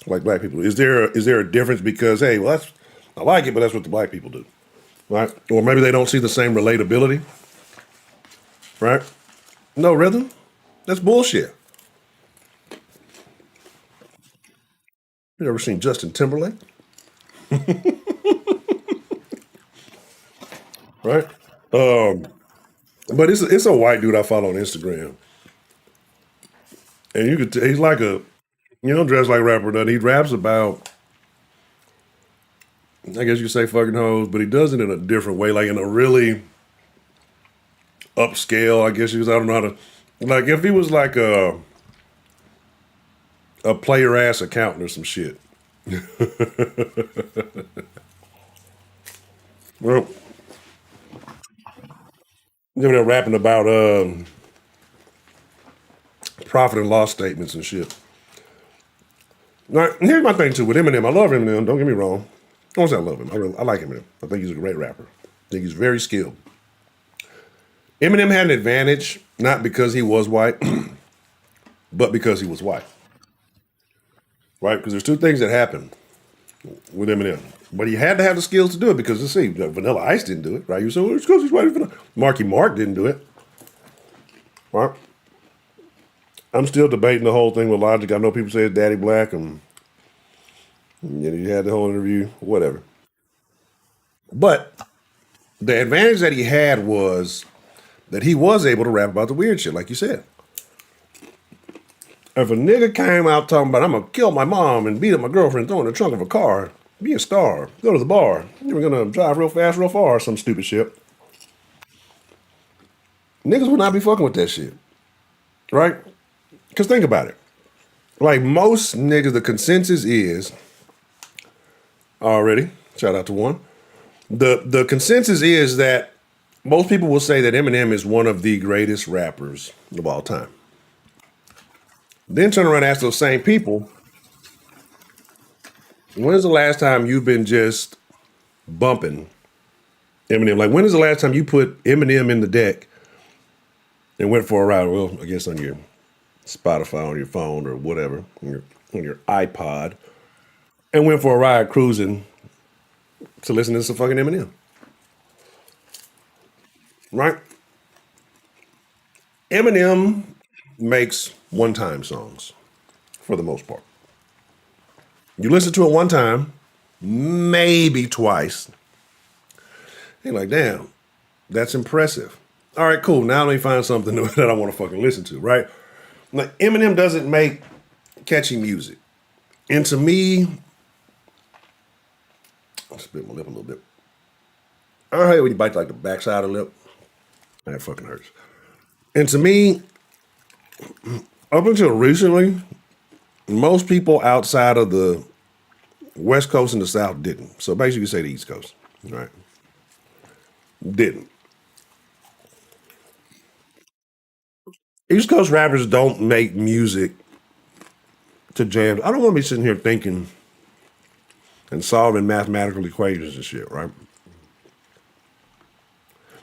like black people? Is there a difference because hey, well I like it, but that's what the black people do, right? Or maybe they don't see the same relatability. right? No rhythm. That's bullshit. You ever seen Justin Timberlake? Right? Um, but it's a white dude I follow on Instagram, and you could he's like a dressed like a rapper. Doesn't he? Raps about, I guess you could say fucking hoes, but he does it in a different way, like in a really upscale. I guess I don't know how to, like if he was like a player ass accountant or some shit. Well, they're rapping about profit and loss statements and shit. Now, here's my thing too with Eminem. I love Eminem. Don't get me wrong. I won't say I love him. I like Eminem. I think he's a great rapper. I think he's very skilled. Eminem had an advantage not because he was white, but because he was white. Right? Because there's two things that happen with Eminem. But he had to have the skills to do it because, let's see, Vanilla Ice didn't do it, right? You said, well, it's because he's white. Marky Mark didn't do it. Right? I'm still debating the whole thing with Logic. I know people say it's Daddy Black, and you had the whole interview, whatever. But the advantage that he had was that he was able to rap about the weird shit, like you said. If a nigga came out talking about, I'm gonna kill my mom and beat up my girlfriend, throw in the trunk of a car, be a star, go to the bar, you were gonna drive real fast, real far, or some stupid shit, niggas would not be fucking with that shit. Right? Because think about it. Like most niggas, the consensus is already, shout out to one. The consensus is that most people will say that Eminem is one of the greatest rappers of all time. Then turn around and ask those same people, when's the last time you've been just bumping Eminem? Like, when is the last time you put Eminem in the deck and went for a ride? Well, I guess on your Spotify, on your phone, or whatever, on your iPod, and went for a ride cruising to listen to some fucking Eminem. Right? Eminem makes one-time songs for the most part. You listen to it one time, maybe twice. You're like, damn, that's impressive. All right, cool. Now let me find something that I want to fucking listen to, right? Like Eminem doesn't make catchy music. And to me, I'll spit my lip a little bit. I hate when you bite like the backside of the lip. That fucking hurts. And to me, up until recently, most people outside of the West Coast and the South didn't. So basically, you say the East Coast, right? Didn't. East Coast rappers don't make music to jam. I don't want to be sitting here thinking and solving mathematical equations and shit, right?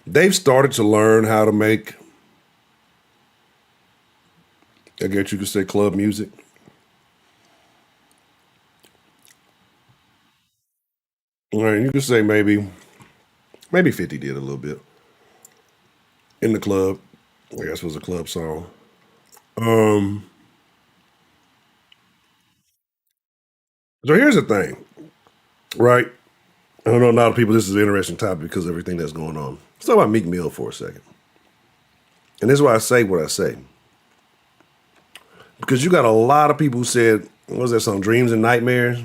They've started to learn how to make, I guess you could say, club music. Right, you could say maybe 50 did a little bit in the club. I guess it was a club song. Um, so here's the thing, right? I don't know a lot of people. This is an interesting topic because of everything that's going on. Let's talk about Meek Mill for a second. And this is why I say what I say. Because you got a lot of people who said, what was that song, Dreams and Nightmares?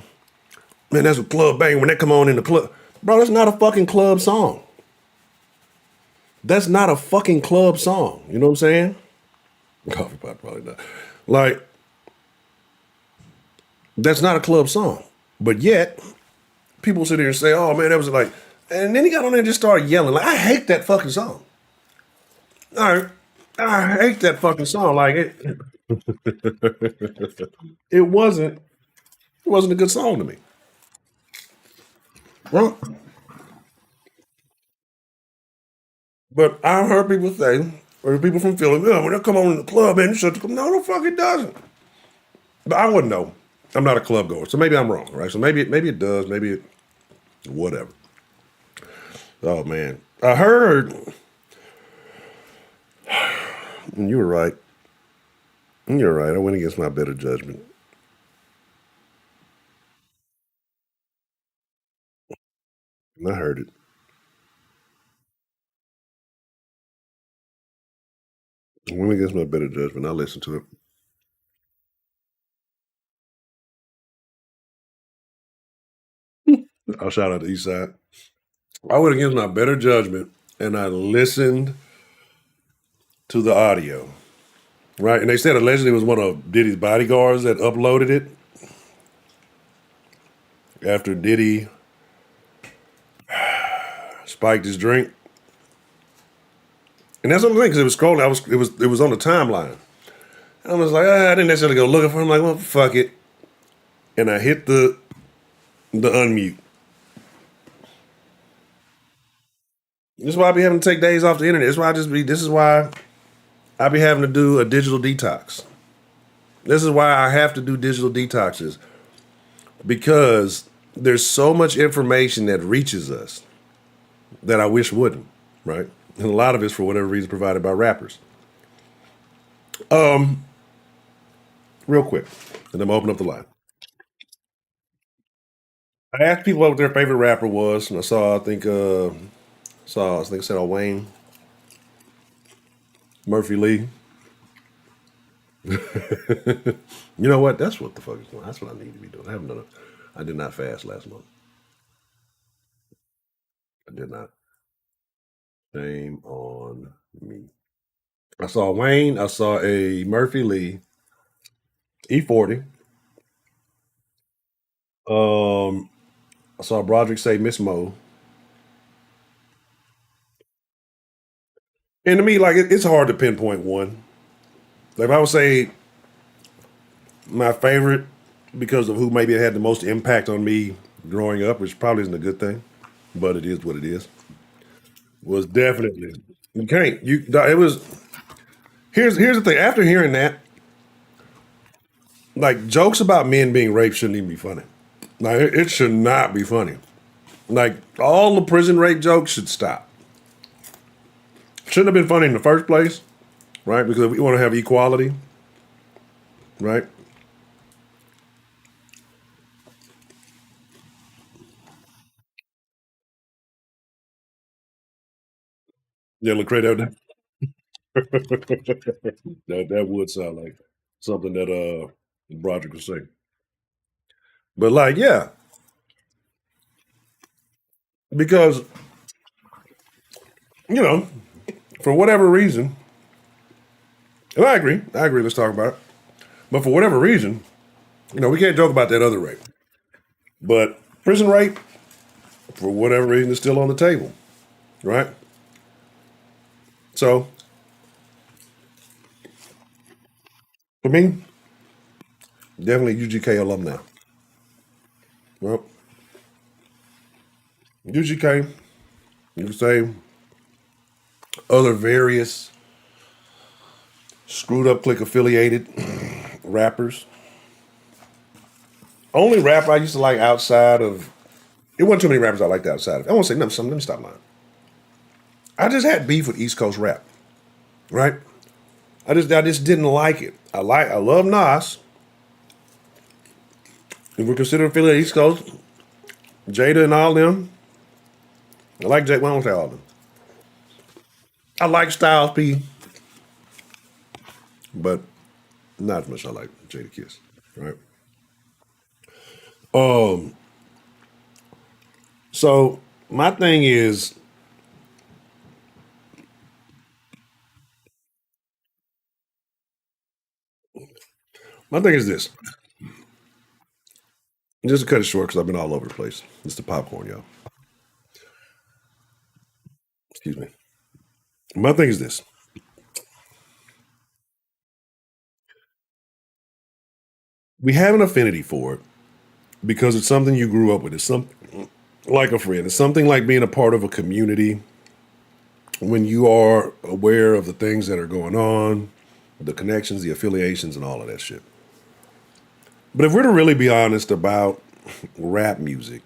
Man, that's a club bang when they come on in the club. Bro, that's not a fucking club song. That's not a fucking club song. You know what I'm saying? Coffee pot, probably not. Like, that's not a club song. But yet, people sit there and say, oh man, that was like, and then he got on there and just started yelling. Like, I hate that fucking song. I hate that fucking song. Like it wasn't a good song to me. Well, but I heard people say, or people from Philly, yeah, when they come on in the club, man, you shut the club. No, the fuck it doesn't. But I wouldn't know. I'm not a club goer, so maybe I'm wrong, right? So maybe it does, maybe it whatever. Oh man, I heard And you were right. You're right. I went against my better judgment. And I heard it. I went against my better judgment. I listened to it. I'll shout out the East Side. I went against my better judgment and I listened to the audio. Right. And they said allegedly it was one of Diddy's bodyguards that uploaded it after Diddy spiked his drink. And that's what I'm saying, because it was scrolling. It was on the timeline. And I was like, I didn't necessarily go looking for him. I'm like, well, fuck it. And I hit the unmute. This is why I be having to take days off the internet. This is why I be having to do a digital detox. This is why I have to do digital detoxes. Because there's so much information that reaches us that I wish wouldn't, right? And a lot of it's for whatever reason provided by rappers. Real quick, and I'm gonna open up the line. I asked people what their favorite rapper was, and I think I said Wayne, Murphy Lee. You know what? That's what the fuck is going on. That's what I need to be doing. I haven't done it. I did not fast last month. I did not. Shame on me. I saw Wayne. I saw a Murphy Lee, E40. Um, I saw Broderick say Miss Mo. And to me, like it's hard to pinpoint one. Like if I would say my favorite because of who maybe had the most impact on me growing up, which probably isn't a good thing, but it is what it is. Was definitely you can't you. It was here's the thing. After hearing that, like jokes about men being raped shouldn't even be funny. Like it should not be funny. Like all the prison rape jokes should stop. Shouldn't have been funny in the first place, right? Because we want to have equality, right? Yeah, Lecrae, that would sound like something that Broderick would say. But like, yeah, because you know, for whatever reason, and I agree. Let's talk about it. But for whatever reason, we can't joke about that other rape. But prison rape, for whatever reason, is still on the table, right? So for me, definitely UGK alumni. Well, UGK, you can say other various screwed up click affiliated rappers. Only rapper I used to like outside of it wasn't too many rappers I liked outside of. I won't say nothing. Let me stop lying. I just had beef with East Coast rap, right? I just didn't like it. I love Nas. If we're considering Philly East Coast, Jada and all them. I like Jay. Well, I don't say all of them. I like Styles P, but not as much as I like Jada Kiss, right? Um. So my thing is, my thing is this. Just to cut it short, because I've been all over the place. It's the popcorn, y'all. Excuse me. My thing is this. We have an affinity for it because it's something you grew up with. It's something like a friend. It's something like being a part of a community when you are aware of the things that are going on, the connections, the affiliations, and all of that shit. But if we're to really be honest about rap music,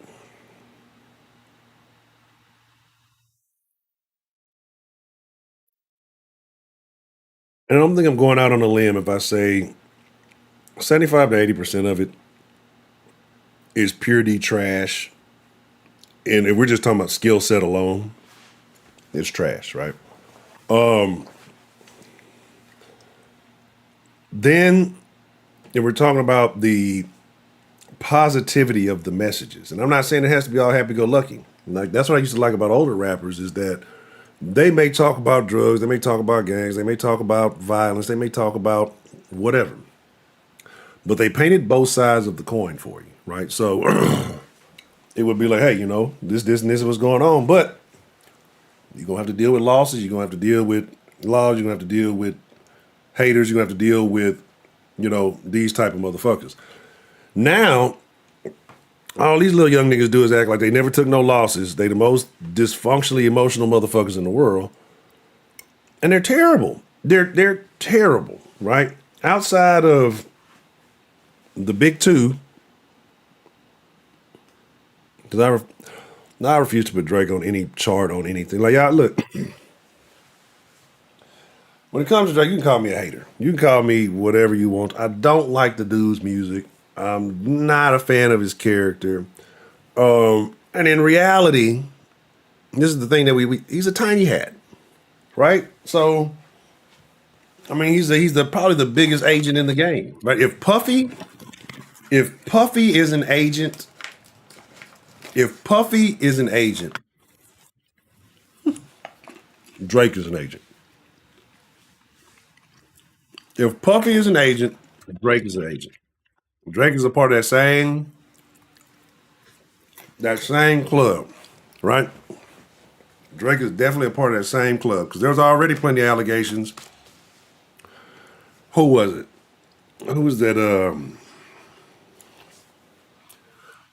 And I don't think I'm going out on a limb if I say 75 to 80% of it is pure D trash. And if we're just talking about skill set alone, it's trash, right? Then if we're talking about the positivity of the messages, and I'm not saying it has to be all happy go lucky. Like that's what I used to like about older rappers is that they may talk about drugs, they may talk about gangs, they may talk about violence, they may talk about whatever, but they painted both sides of the coin for you, right? So it would be like, hey, this, and this is what's going on, but you're gonna have to deal with losses, you're gonna have to deal with laws, you're gonna have to deal with haters, you're gonna have to deal with, these type of motherfuckers. Now, all these little young niggas do is act like they never took no losses. They the most dysfunctionally emotional motherfuckers in the world. And they're terrible. They're terrible, right? Outside of the big two, because I refuse to put Drake on any chart on anything. Like, y'all, look, when it comes to Drake, you can call me a hater. You can call me whatever you want. I don't like the dude's music. I'm not a fan of his character. And in reality, this is the thing that he's a tiny hat, right? So, I mean, he's probably the biggest agent in the game, right? If Puffy is an agent, if Puffy is an agent, Drake is an agent. If Puffy is an agent, Drake is an agent. Drake is a part of that same club, right? Drake is definitely a part of that same club because there was already plenty of allegations. Who was it? Who was that?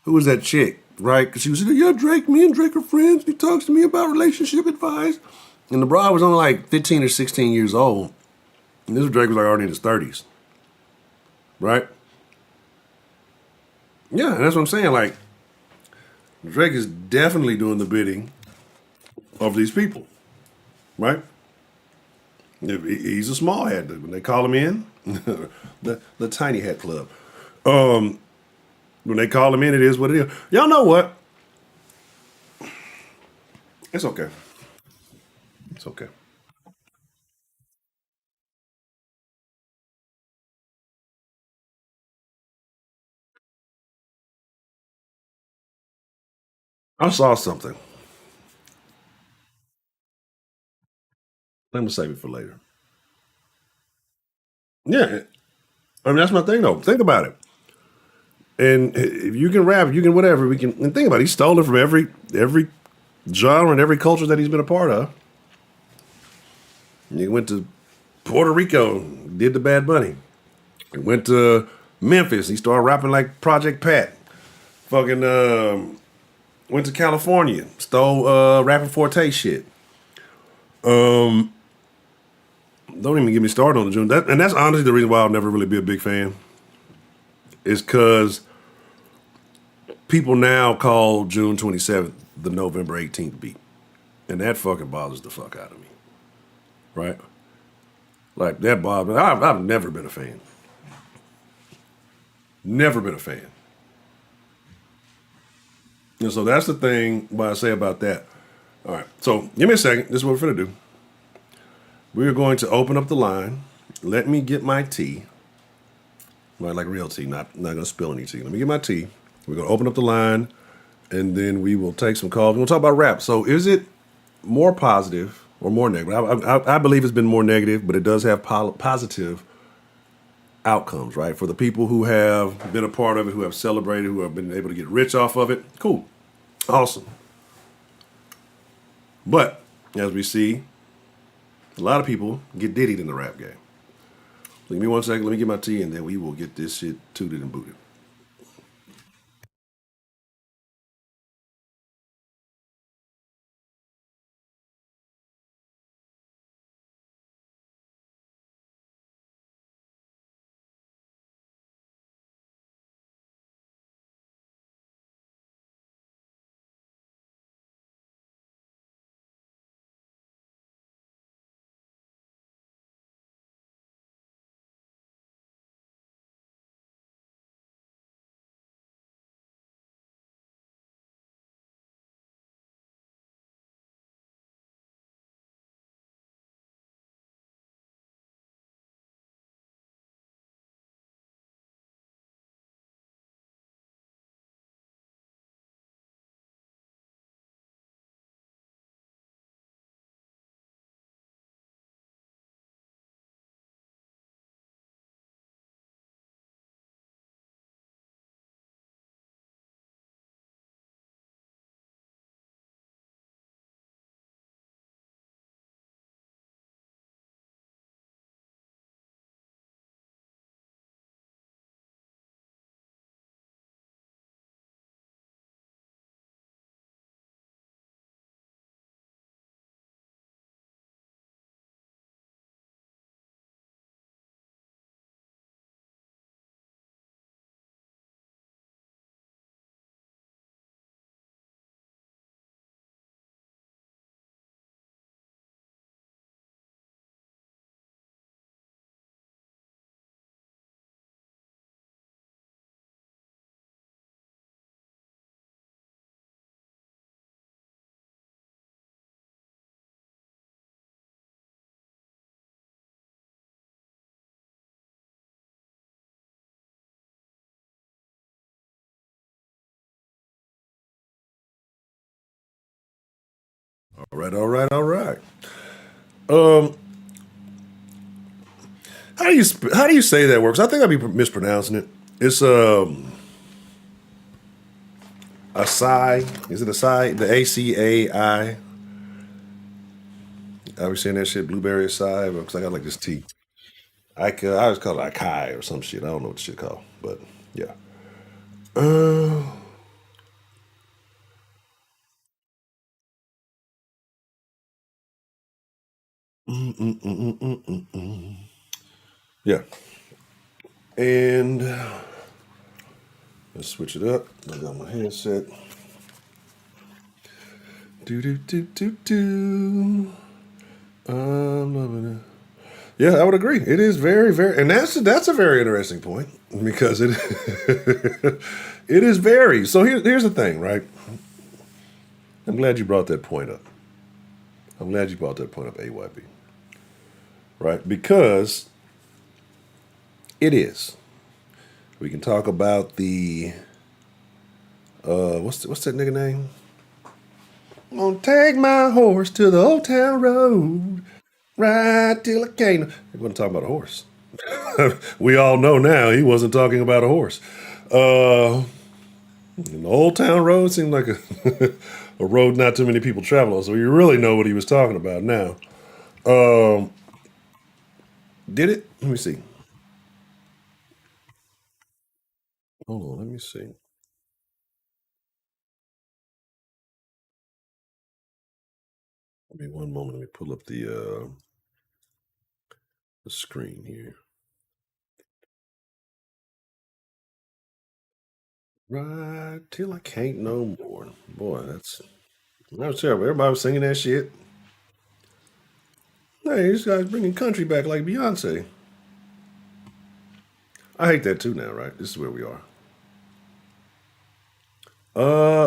Who was that chick? Right? Because she was like, "Yeah, Drake. Me and Drake are friends. He talks to me about relationship advice." And the bride was only like 15 or 16 years old, and this Drake was like already in his 30s, right? Yeah, and that's what I'm saying. Like Drake is definitely doing the bidding of these people, right? He's a small hat dude. When they call him in, the tiny hat club. When they call him in, it is what it is. Y'all know what? It's okay. It's okay. I saw something. I'm gonna save it for later. Yeah, I mean that's my thing though. Think about it. And if you can rap, you can whatever. We can and think about it. He stole it from every genre and every culture that he's been a part of. He went to Puerto Rico, did the Bad Bunny. He went to Memphis. He started rapping like Project Pat. Fucking went to California, stole rapping Forte shit. Don't even get me started on the June. And that's honestly the reason why I'll never really be a big fan. Is because people now call June 27th the November 18th beat. And that fucking bothers the fuck out of me. Right? Like that bothers me. I've never been a fan. Never been a fan. And so that's the thing what I say about that. All right. So give me a second. This is what we're going to do. We're going to open up the line. Let me get my tea. Right, like real tea, not gonna spill any tea. Let me get my tea. We're gonna open up the line, and then we will take some calls. We'll talk about rap. So, is it more positive or more negative? I believe it's been more negative, but it does have positive outcomes, right? For the people who have been a part of it, who have celebrated, who have been able to get rich off of it. Cool, awesome. But as we see, a lot of people get diddied in the rap game. Give me one second. Let me get my tea, and then we will get this shit tooted and booted. All right, all right, all right. Um, how do you say that works? I think I'd be mispronouncing it. It's acai. Is it acai? The ACAI. I was saying that shit, blueberry acai, because I got like this tea. I always call it acai or some shit. I don't know what the shit called, but yeah. Uh, yeah. And let's switch it up. I got my headset. Do do do do do. I'm loving it. Yeah, I would agree. It is very, very, and that's a very interesting point because it it is very. So here's the thing, right? I'm glad you brought that point up. I'm glad you brought that point up, AYB, right? Because it is. We can talk about the what's that nigga name? I'm gonna take my horse to the old town road, ride till I can't. He wasn't talking about a horse. We all know now he wasn't talking about a horse. Uh, the old town road seemed like a a road not too many people travel on, so you really know what he was talking about now. Um, did it? Let me see. Hold on, let me see. Give me one moment. Let me pull up the screen here. Right till I can't no more. Boy, that was terrible. Everybody was singing that shit. Hey, this guy's bringing country back like Beyonce. I hate that too now, right? This is where we are.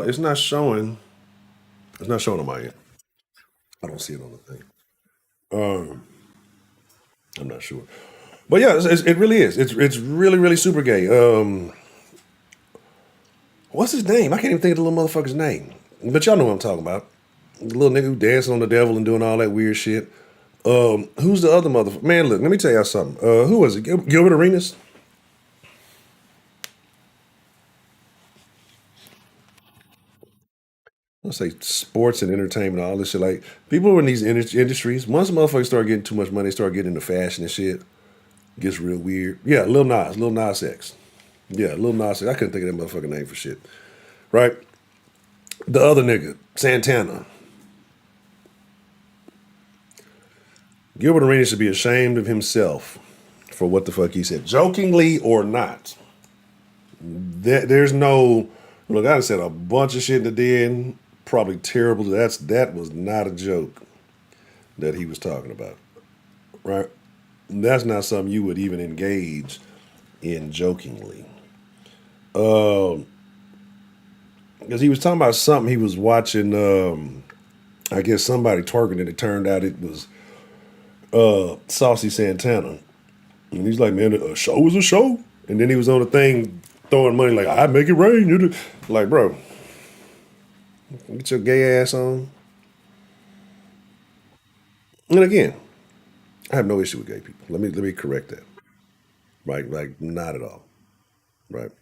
It's not showing. It's not showing on my end. I don't see it on the thing. Um, I'm not sure. But yeah, it really is. It's really really super gay. What's his name? I can't even think of the little motherfucker's name. But y'all know what I'm talking about. The little nigga who dancing on the devil and doing all that weird shit. Who's the other motherfucker? Man, look, let me tell y'all something. Who was it? Gilbert Arenas? I'll say sports and entertainment, all this shit. Like people in these industries, once motherfuckers start getting too much money, they start getting into fashion and shit. It gets real weird. Yeah, Lil Nas X. Yeah, Lil Nas X. I couldn't think of that motherfucking name for shit. Right? The other nigga, Santana. Gilbert Arenas should be ashamed of himself for what the fuck he said, jokingly or not. There's no look. I said a bunch of shit in the den, probably terrible. That was not a joke that he was talking about, right? That's not something you would even engage in jokingly, because he was talking about something he was watching. I guess somebody twerking, and it turned out it was Saucy Santana. And he's like, man, a show is a show. And then he was on the thing throwing money like, I make it rain. Like, bro, get your gay ass on. And again, I have no issue with gay people. Let me correct that. Right? Like, not at all. Right?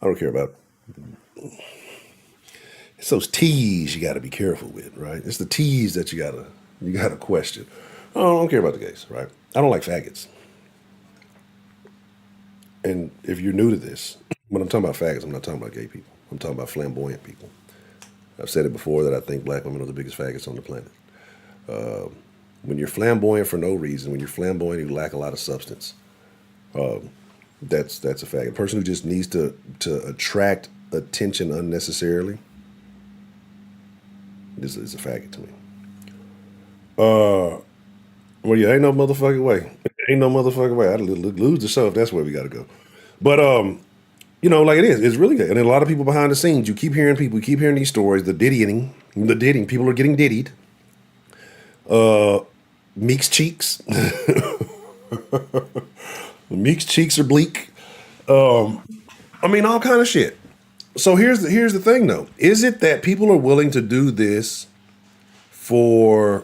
I don't care about it's those T's you got to be careful with. Right? It's the T's that you gotta question. I don't care about the gays. Right? I don't like faggots. And if you're new to this, when I'm talking about faggots, I'm not talking about gay people. I'm talking about flamboyant people. I've said it before that I think black women are the biggest faggots on the planet. When you're flamboyant for no reason, when you're flamboyant, you lack a lot of substance. That's a faggot. A person who just needs to attract attention unnecessarily is a faggot to me. Well, yeah, ain't no motherfucking way. Ain't no motherfucking way. I'd lose the show if that's where we got to go. But like it is. It's really good. And then a lot of people behind the scenes, you keep hearing these stories, the ditting. People are getting diddied. Meek's cheeks. Meek's cheeks are bleak. I mean, all kind of shit. So here's the thing though. Is it that people are willing to do this for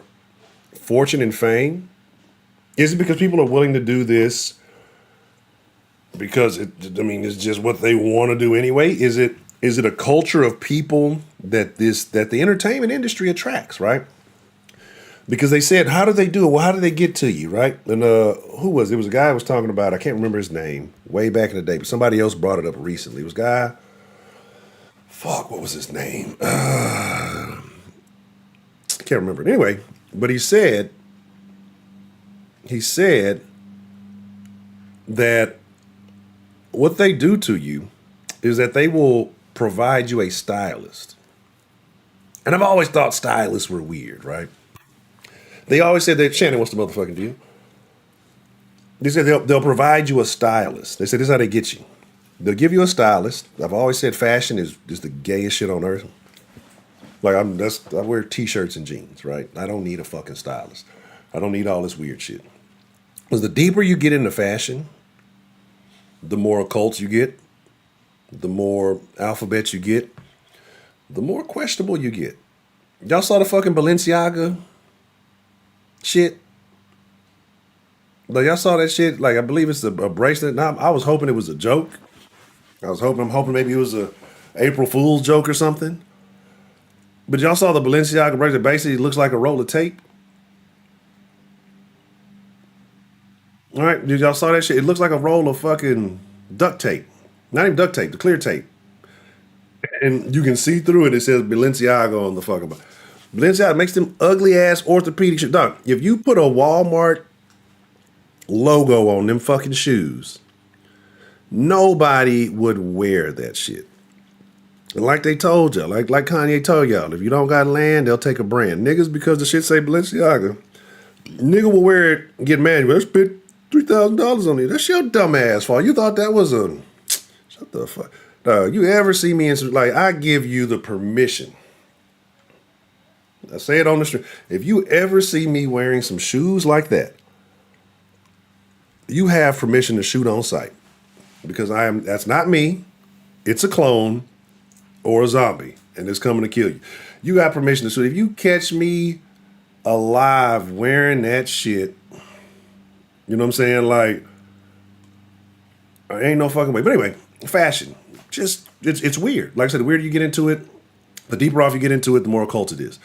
fortune and fame? Is it because people are willing to do this because it's just what they want to do anyway? Is it a culture of people that the entertainment industry attracts, right? Because they said, how do they do it? Well, how do they get to you, right? And who was it? It was a guy I was talking about. I can't remember his name way back in the day, but somebody else brought it up recently. It was a guy. Fuck, what was his name? I can't remember. Anyway, but he said that what they do to you is that they will provide you a stylist. And I've always thought stylists were weird, right? They always said that, Shannon, what's the motherfucking deal? They said they'll provide you a stylist. They said this is how they get you. They'll give you a stylist. I've always said fashion is the gayest shit on earth. Like I wear t-shirts and jeans, right? I don't need a fucking stylist. I don't need all this weird shit. Because the deeper you get into fashion, the more occult you get, the more alphabet you get, the more questionable you get. Y'all saw the fucking Balenciaga shit? Like y'all saw that shit? Like I believe it's a bracelet. Now I was hoping it was a joke. I'm hoping maybe it was a April Fool's joke or something. But y'all saw the Balenciaga bracelet. Basically, it looks like a roll of tape. All right, did y'all saw that shit? It looks like a roll of fucking duct tape. Not even duct tape, the clear tape. And you can see through it. It says Balenciaga on the fucking. Balenciaga makes them ugly ass orthopedic shit. Dog, if you put a Walmart logo on them fucking shoes, nobody would wear that shit. And like they told y'all, like Kanye told y'all, if you don't got land, they'll take a brand. Niggas, because the shit say Balenciaga, nigga will wear it and get mad. I spent $3,000 on it. That's your dumb ass fault. You thought that was a... Shut the fuck... Dog, you ever see me in some... Like, I give you the permission. I say it on the street. If you ever see me wearing some shoes like that, you have permission to shoot on sight. Because that's not me. It's a clone or a zombie. And it's coming to kill you. You got permission to shoot. If you catch me alive wearing that shit, you know what I'm saying? Like, ain't no fucking way. But anyway, fashion. Just, it's weird. Like I said, the weirder you get into it, the deeper off you get into it, the more occult it is.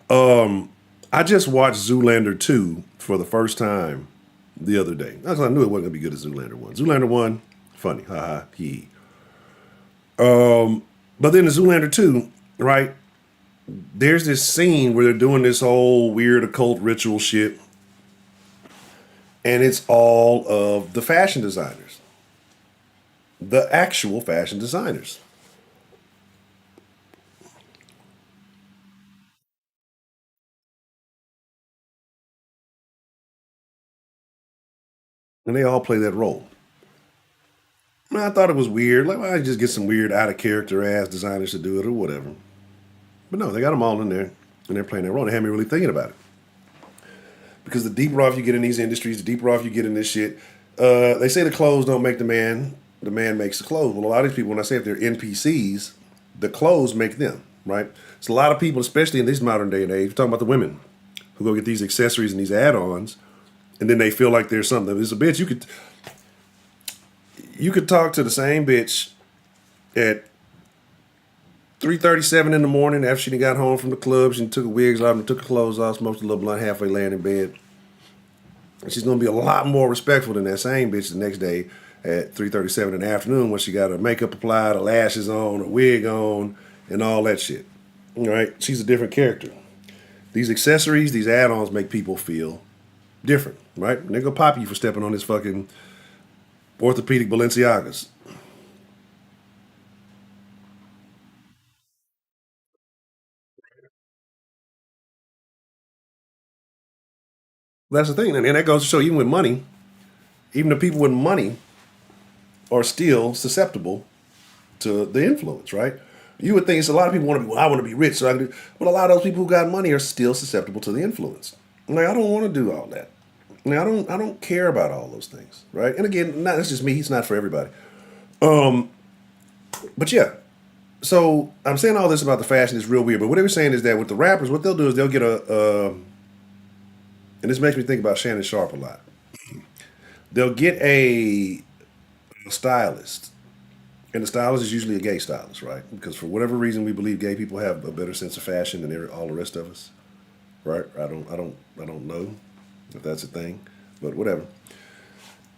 I just watched Zoolander 2 for the first time the other day. That's why I knew it wasn't going to be good as Zoolander 1. Zoolander 1, funny. Haha, hee. But then the Zoolander 2, right? There's this scene where they're doing this whole weird occult ritual shit. And it's all of the fashion designers. The actual fashion designers. And they all play that role. I thought it was weird. Like, well, I just get some weird out of character ass designers to do it or whatever. But no, they got them all in there. And they're playing that role. They had me really thinking about it. Because the deeper off you get in these industries, the deeper off you get in this shit, they say the clothes don't make the man makes the clothes. Well, a lot of these people, when I say if they're NPCs, the clothes make them, right? So a lot of people, especially in this modern day and age, we're talking about the women who go get these accessories and these add-ons, and then they feel like there's something. There's a bitch, you could talk to the same bitch at 3:37 in the morning after she got home from the club. She took her wigs off and took her clothes off, smoked a little blunt, halfway laying in bed. And she's going to be a lot more respectful than that same bitch the next day at 3:37 in the afternoon when she got her makeup applied, her lashes on, her wig on, and all that shit. All right? She's a different character. These accessories, these add-ons make people feel different, right? And they're going to pop you for stepping on this fucking orthopedic Balenciagas. That's the thing. And that goes to show even with money, even the people with money are still susceptible to the influence, right? You would think it's a lot of people want to be, well, I want to be rich, so I can do, but a lot of those people who got money are still susceptible to the influence. Like, I don't want to do all that. Like, I don't care about all those things, right? And again, that's just me. It's not for everybody. But yeah, So I'm saying all this about the fashion is real weird, but what they were saying is that with the rappers, what they'll do is they'll get and this makes me think about Shannon Sharp a lot. They'll get a stylist, and the stylist is usually a gay stylist, right? Because for whatever reason, we believe gay people have a better sense of fashion than all the rest of us, right? I don't know if that's a thing, but whatever.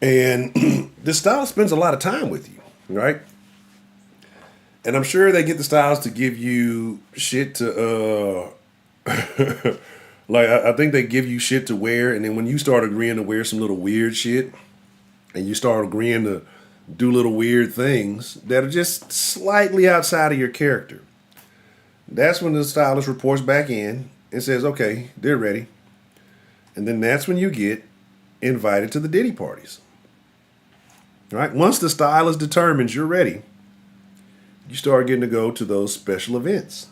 And this stylist spends a lot of time with you, right? And I'm sure they get the stylist to give you shit to like I think they give you shit to wear, and then when you start agreeing to wear some little weird shit, and you start agreeing to do little weird things that are just slightly outside of your character, that's when the stylist reports back in and says, "Okay, they're ready," and then that's when you get invited to the Diddy parties. All right. Once the stylist determines you're ready, you start getting to go to those special events,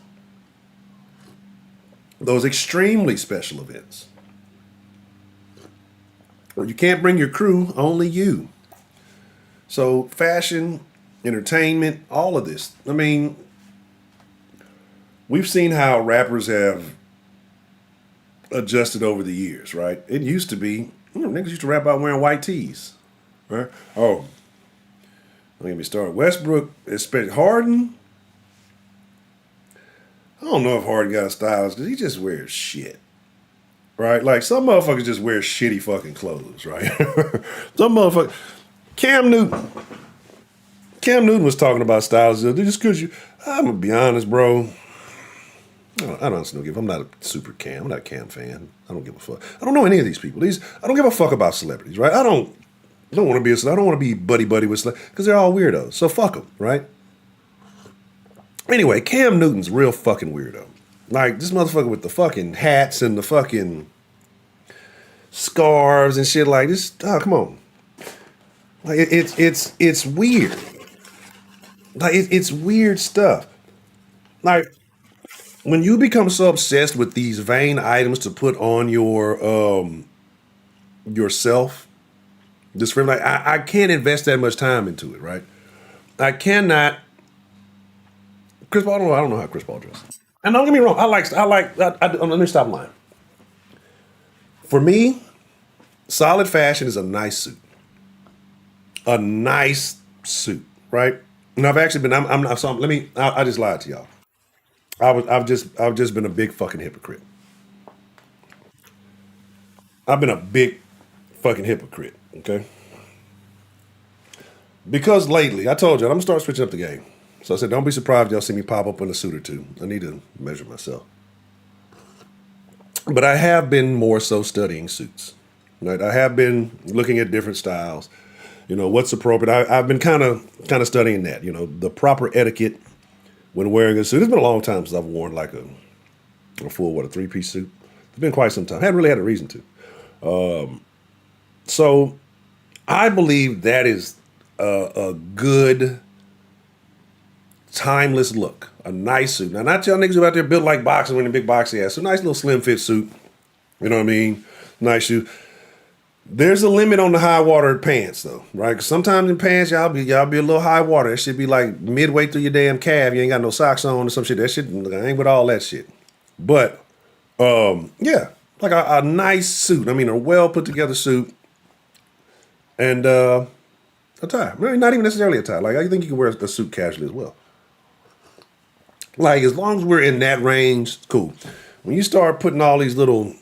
those extremely special events. Or you can't bring your crew, only you. So, fashion, entertainment, all of this. I mean, we've seen how rappers have adjusted over the years, right? It used to be, niggas used to rap about wearing white tees, right? Oh, don't get me started. Westbrook, especially Harden. I don't know if Harden got a stylist because he just wears shit, right? Like some motherfuckers just wear shitty fucking clothes, right? Some motherfuckers. Cam Newton. Cam Newton was talking about styles. Just because you, I'm gonna be honest, bro. I don't give. I'm not a super Cam. I'm not a Cam fan. I don't give a fuck. I don't know any of these people. I don't give a fuck about celebrities, right? I don't want to be I don't want to be buddy with celebrities because they're all weirdos. So fuck them, right? Anyway, Cam Newton's real fucking weirdo. Like this motherfucker with the fucking hats and the fucking scarves and shit like this. Oh, come on. Like it's weird. Like it's weird stuff. Like when you become so obsessed with these vain items to put on yourself, this frame, like I can't invest that much time into it, right? I cannot. Chris Paul, I don't know how Chris Paul dresses. And don't get me wrong, let me stop lying. For me, solid fashion is a nice suit. A nice suit, right? And I've actually been, I'm not, so let me, I just lied to y'all. I've just been a big fucking hypocrite. I've been a big fucking hypocrite, okay? Because lately, I told you, I'm gonna start switching up the game. So I said, don't be surprised if y'all see me pop up in a suit or two. I need to measure myself. But I have been more so studying suits. Right? I have been looking at different styles. What's appropriate. I've been kind of studying that. The proper etiquette when wearing a suit. It's been a long time since I've worn like a full a 3-piece suit. It's been quite some time. I haven't really had a reason to. So I believe that is a good timeless look. A nice suit. Now, not y'all niggas who out there built like boxers wearing a big boxy ass. So nice little slim fit suit. You know what I mean? Nice shoe. There's a limit on the high water pants though, right? 'Cause sometimes in pants y'all be a little high water. That should be like midway through your damn calf. You ain't got no socks on or some shit. That shit, I ain't with all that shit. But yeah, like a nice suit. I mean, a well put together suit and a tie. Really, not even necessarily a tie. Like I think you can wear a suit casually as well. Like as long as we're in that range, it's cool. When you start putting all these little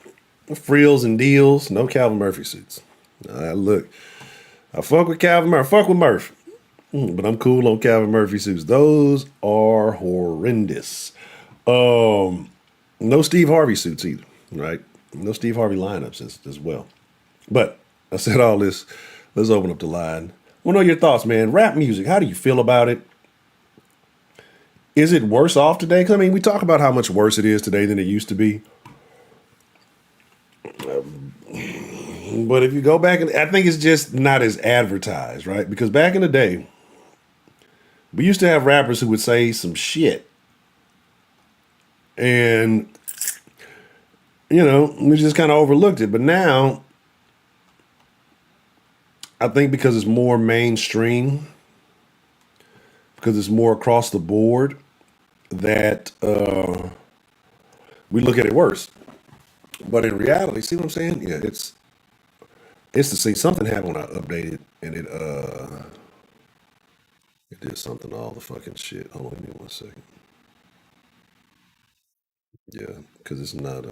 frills and deals, no Calvin Murphy suits. Look, I fuck with Calvin Murphy. Fuck with Murph. But I'm cool on Calvin Murphy suits. Those are horrendous. No Steve Harvey suits either, right? No Steve Harvey lineups as well. But I said all this. Let's open up the line. I want to know your thoughts, man. Rap music, how do you feel about it? Is it worse off today? 'Cause I mean, we talk about how much worse it is today than it used to be. But if you go back, I think it's just not as advertised, right? Because back in the day, we used to have rappers who would say some shit. And, we just kind of overlooked it. But now, I think because it's more mainstream, because it's more across the board, that we look at it worse. But in reality, see what I'm saying? Yeah, it's to see something happened when I updated and it did something to all the fucking shit. Hold on, give me 1 second. Yeah, because it's not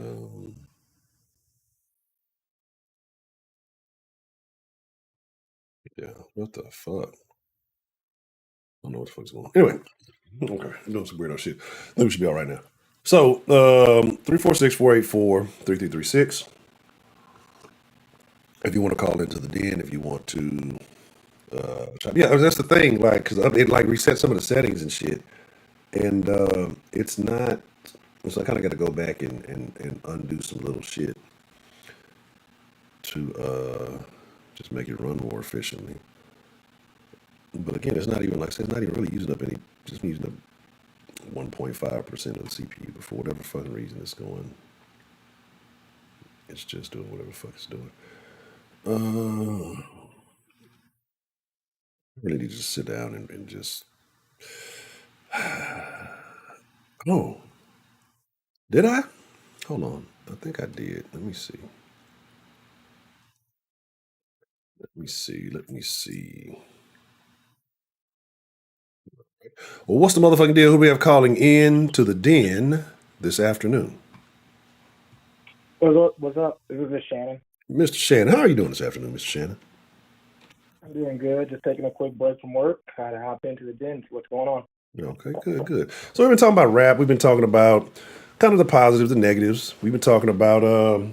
yeah, what the fuck? I don't know what the fuck's going on. Anyway, okay, I'm doing some weirdo shit. I think we should be all right now. So, 346-484-3336. If you want to call into the den, if you want to, yeah, that's the thing. Like, cause it like reset some of the settings and shit, and it's not. So I kind of got to go back and undo some little shit to just make it run more efficiently. But again, it's not even like I said, it's not even really using up any. Just using up 1.5% of the CPU, but for whatever fucking reason it's going, it's just doing whatever the fuck it's doing. I really need to just sit down and just. Oh, did I? Hold on. I think I did. Let me see. Let me see. Let me see. Well, what's the motherfucking deal? Who we have calling in to the den this afternoon? What's up? This is Shannon. Mr. Shannon. How are you doing this afternoon, Mr. Shannon? I'm doing good. Just taking a quick break from work. Had to hop into the den. See what's going on. Okay, good, good. So we've been talking about rap. We've been talking about kind of the positives, the negatives. We've been talking about I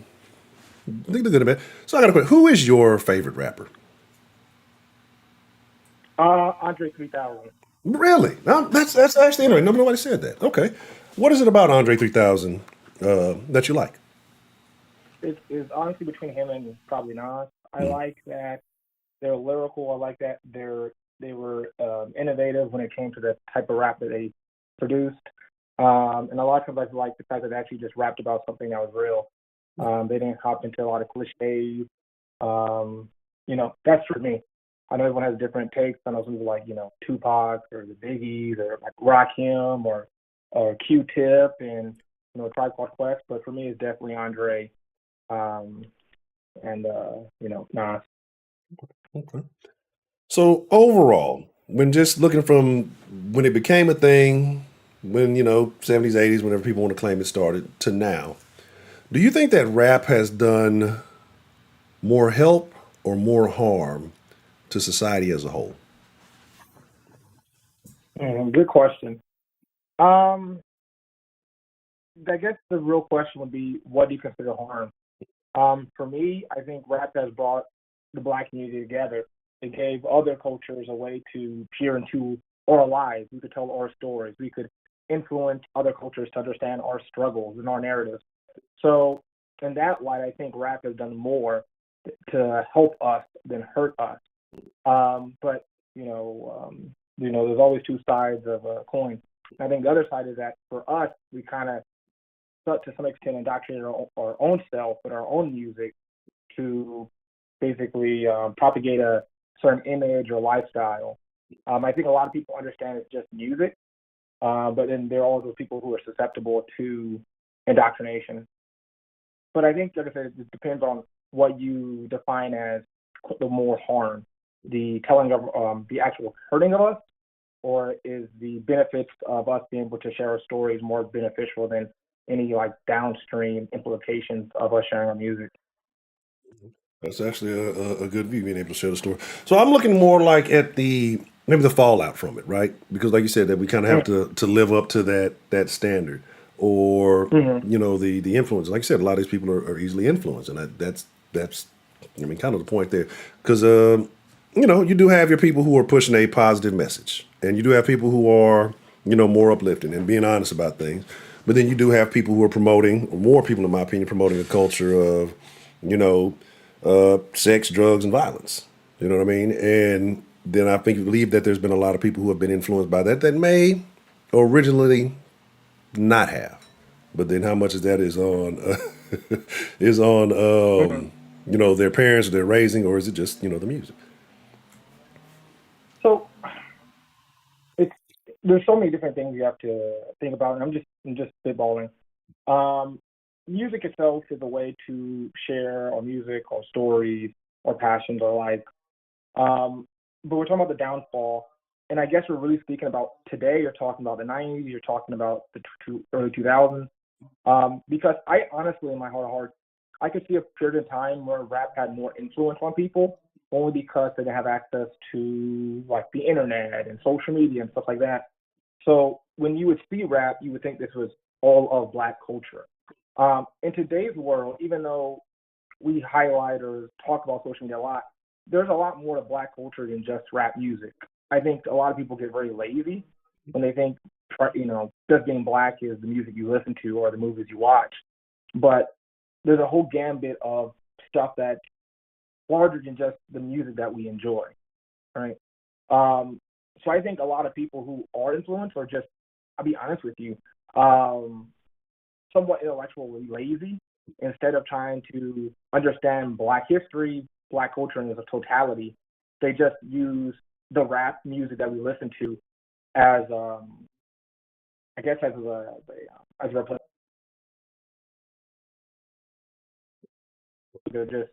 think the good and bad. So I got a question. Who is your favorite rapper? Andre 3000 Really? No, that's actually interesting. Nobody said that. Okay. What is it about Andre 3000 that you like? is honestly between him and probably Nas. I like that they're lyrical. I like that they were innovative when it came to the type of rap that they produced. And a lot of times I like the fact that they actually just rapped about something that was real. They didn't hop into a lot of cliches. That's for me. I know everyone has different takes. I know some people like, Tupac or the Biggies or like Rakim or Q-Tip and, Tribe Called Quest. But for me, it's definitely Andre um, and, Nas. Okay. So overall, when just looking from when it became a thing, when 70s, 80s, whenever people want to claim it started, to now, do you think that rap has done more help or more harm to society as a whole? Good question. Um, I guess the real question would be, what do you consider harm? For me, I think rap has brought the black community together. It gave other cultures a way to peer into our lives. We could tell our stories. We could influence other cultures to understand our struggles and our narratives. So, in that light, I think rap has done more to help us than hurt us. But there's always two sides of a coin. I think the other side is that for us, we kind of to some extent indoctrinate our own self with our own music to basically propagate a certain image or lifestyle. I think a lot of people understand it's just music, but then there are all those people who are susceptible to indoctrination. But I think, like I said, it depends on what you define as the more harm, the telling of the actual hurting of us, or is the benefits of us being able to share our stories more beneficial than any like downstream implications of us sharing our music? That's actually a good view, being able to share the story. So I'm looking more like at the maybe the fallout from it, right? Because like you said, that we kind of have to live up to that standard, or Mm-hmm. the influence. Like you said, a lot of these people are easily influenced, and that's I mean kind of the point there. Because you do have your people who are pushing a positive message, and you do have people who are more uplifting and being honest about things. But then you do have people who are promoting, or more people, in my opinion, promoting a culture of you know sex, drugs, and violence. You know what I mean? And then I think believe that there's been a lot of people who have been influenced by that may originally not have. But then how much of that is on is on Mm-hmm. their parents, their raising, or is it just the music? So it's there's so many different things you have to think about, and I'm just spitballing. Um, Music itself is a way to share our music or stories or passions or like. Um, but we're talking about the downfall, and I guess we're really speaking about today. You're talking about the '90s. You're talking about the early 2000s. Because I honestly, in my heart of hearts, I could see a period of time where rap had more influence on people, only because they didn't have access to like the internet and social media and stuff like that. So when you would see rap, you would think this was all of black culture. In today's world, even though we highlight or talk about social media a lot, there's a lot more to black culture than just rap music. I think a lot of people get very lazy when they think, just being black is the music you listen to or the movies you watch. But there's a whole gambit of stuff that's larger than just the music that we enjoy, right? Um, so I think a lot of people who are influenced are just, I'll be honest with you, um, somewhat intellectually lazy. Instead of trying to understand Black history, Black culture as a totality, they just use the rap music that we listen to as, I guess, as a replacement. They're just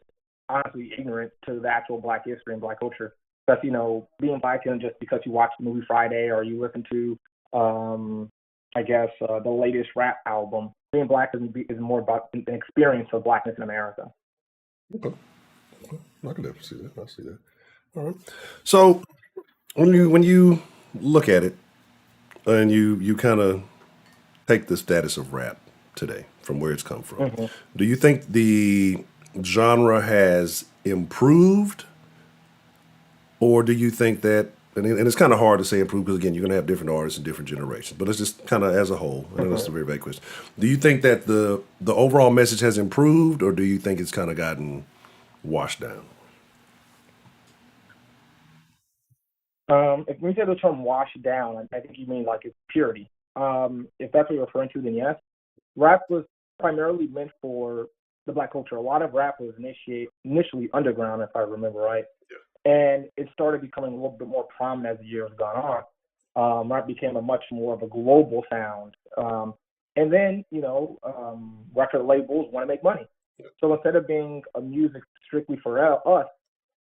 honestly ignorant to the actual Black history and Black culture. Because being Black isn't just because you watch the movie Friday or you listen to, I guess, the latest rap album. Being Black is more about an experience of Blackness in America. Okay. I can definitely see that. I see that. All right. So when you look at it and you kind of take the status of rap today from where it's come from, Mm-hmm. do you think the genre has improved, or do you think that? And it's kind of hard to say improved because again, you're going to have different artists and different generations. But it's just kind of as a whole. I know that's a Mm-hmm. very vague question. Do you think that the overall message has improved, or do you think it's kind of gotten washed down? If we say the term "wash down," I think you mean like its purity. If that's what you're referring to, then yes. Rap was primarily meant for the Black culture. A lot of rap was initially underground, if I remember right, and it started becoming a little bit more prominent as the years gone on. Rap became a much more of a global sound, and then record labels want to make money. So instead of being a music strictly for us,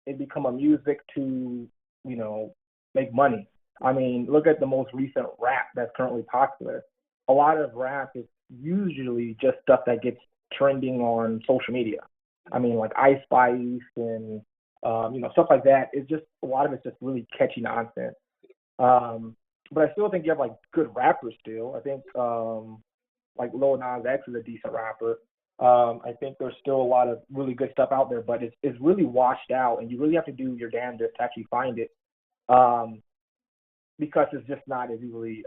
it become a music to you know make money. I mean, look at the most recent rap that's currently popular. A lot of rap is usually just stuff that gets trending on social media. I mean, like Ice Spice and stuff like that. It's just a lot of it's just really catchy nonsense. Um, but I still think you have like good rappers still. I think like Lil Nas X is a decent rapper. I think there's still a lot of really good stuff out there, but it's really washed out, and you really have to do your damnedest to actually find it, um, because it's just not as easily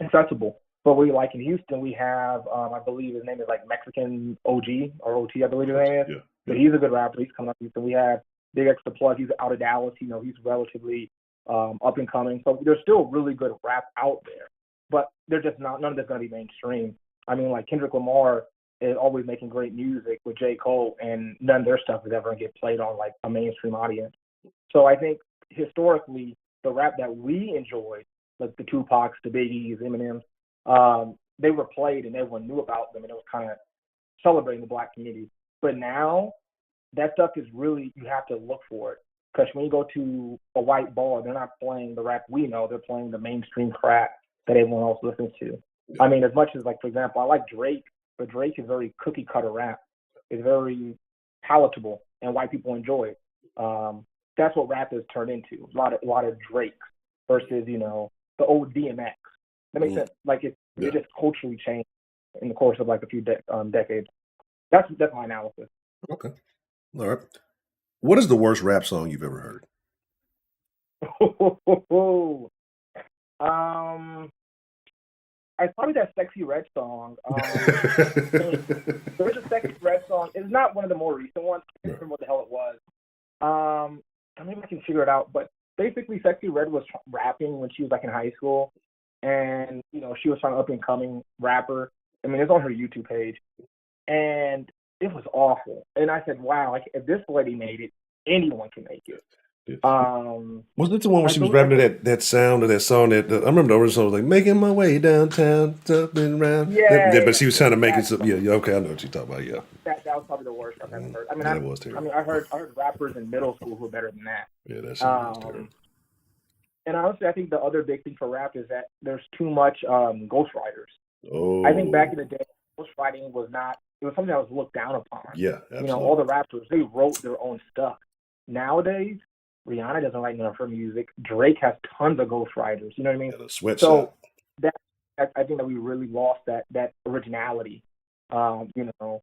accessible. But we like in Houston, we have I believe his name is like Mexican OG or OT, I believe his name is. Yeah, So yeah. he's a good rapper. He's coming up. Houston. We have Big X the Plug. He's out of Dallas. He's relatively up and coming. So there's still really good rap out there, but they're just not. None of it's going to be mainstream. I mean, like Kendrick Lamar is always making great music with J. Cole, and none of their stuff is ever going to get played on like a mainstream audience. So I think historically, the rap that we enjoyed, like the Tupacs, the Biggies, Eminems, they were played and everyone knew about them, and it was kind of celebrating the Black community. But now that stuff is really, you have to look for it, because when you go to a white bar, they're not playing the rap we know; they're playing the mainstream crap that everyone else listens to. I mean, as much as like, for example, I like Drake, but Drake is very cookie cutter rap. It's very palatable, and white people enjoy it. That's what rap has turned into. A lot of Drake versus the old DMX. That makes Mm, sense. Like it yeah. just culturally changed in the course of like a few decades. That's my analysis. Okay. All right. What is the worst rap song you've ever heard? um, I probably that Sexy Red song. There's a Sexy Red song. It's not one of the more recent ones. I Yeah. can't remember what the hell it was. Maybe I can figure it out. But basically, Sexy Red was rapping when she was like in high school, and she was trying to up and coming rapper. I mean, it's on her YouTube page, and it was awful. And I said, wow, like if this lady made it, anyone can make it. Yeah. Um, Was it the one where I she was believe, rapping to that sound of that song I remember the original song was like making my way downtown, jumping around. But she was trying to make it that some, yeah, okay, I know what you're talking about. Yeah. that was probably the worst I've ever heard. I mean, Yeah, that was terrible. I heard rappers in middle school who were better than Yeah, that that. shit was terrible. And honestly, I think the other big thing for rap is that there's too much ghostwriters. I think back Oh, in the day, ghostwriting was not, it was something that was looked down upon. yeah, You know, all absolutely. the rappers, they wrote their own stuff. Nowadays, Rihanna doesn't write none of her music. Drake has tons of ghostwriters. You know what I mean? Yeah, the sweatshop. So that I think that we really lost that originality. You know,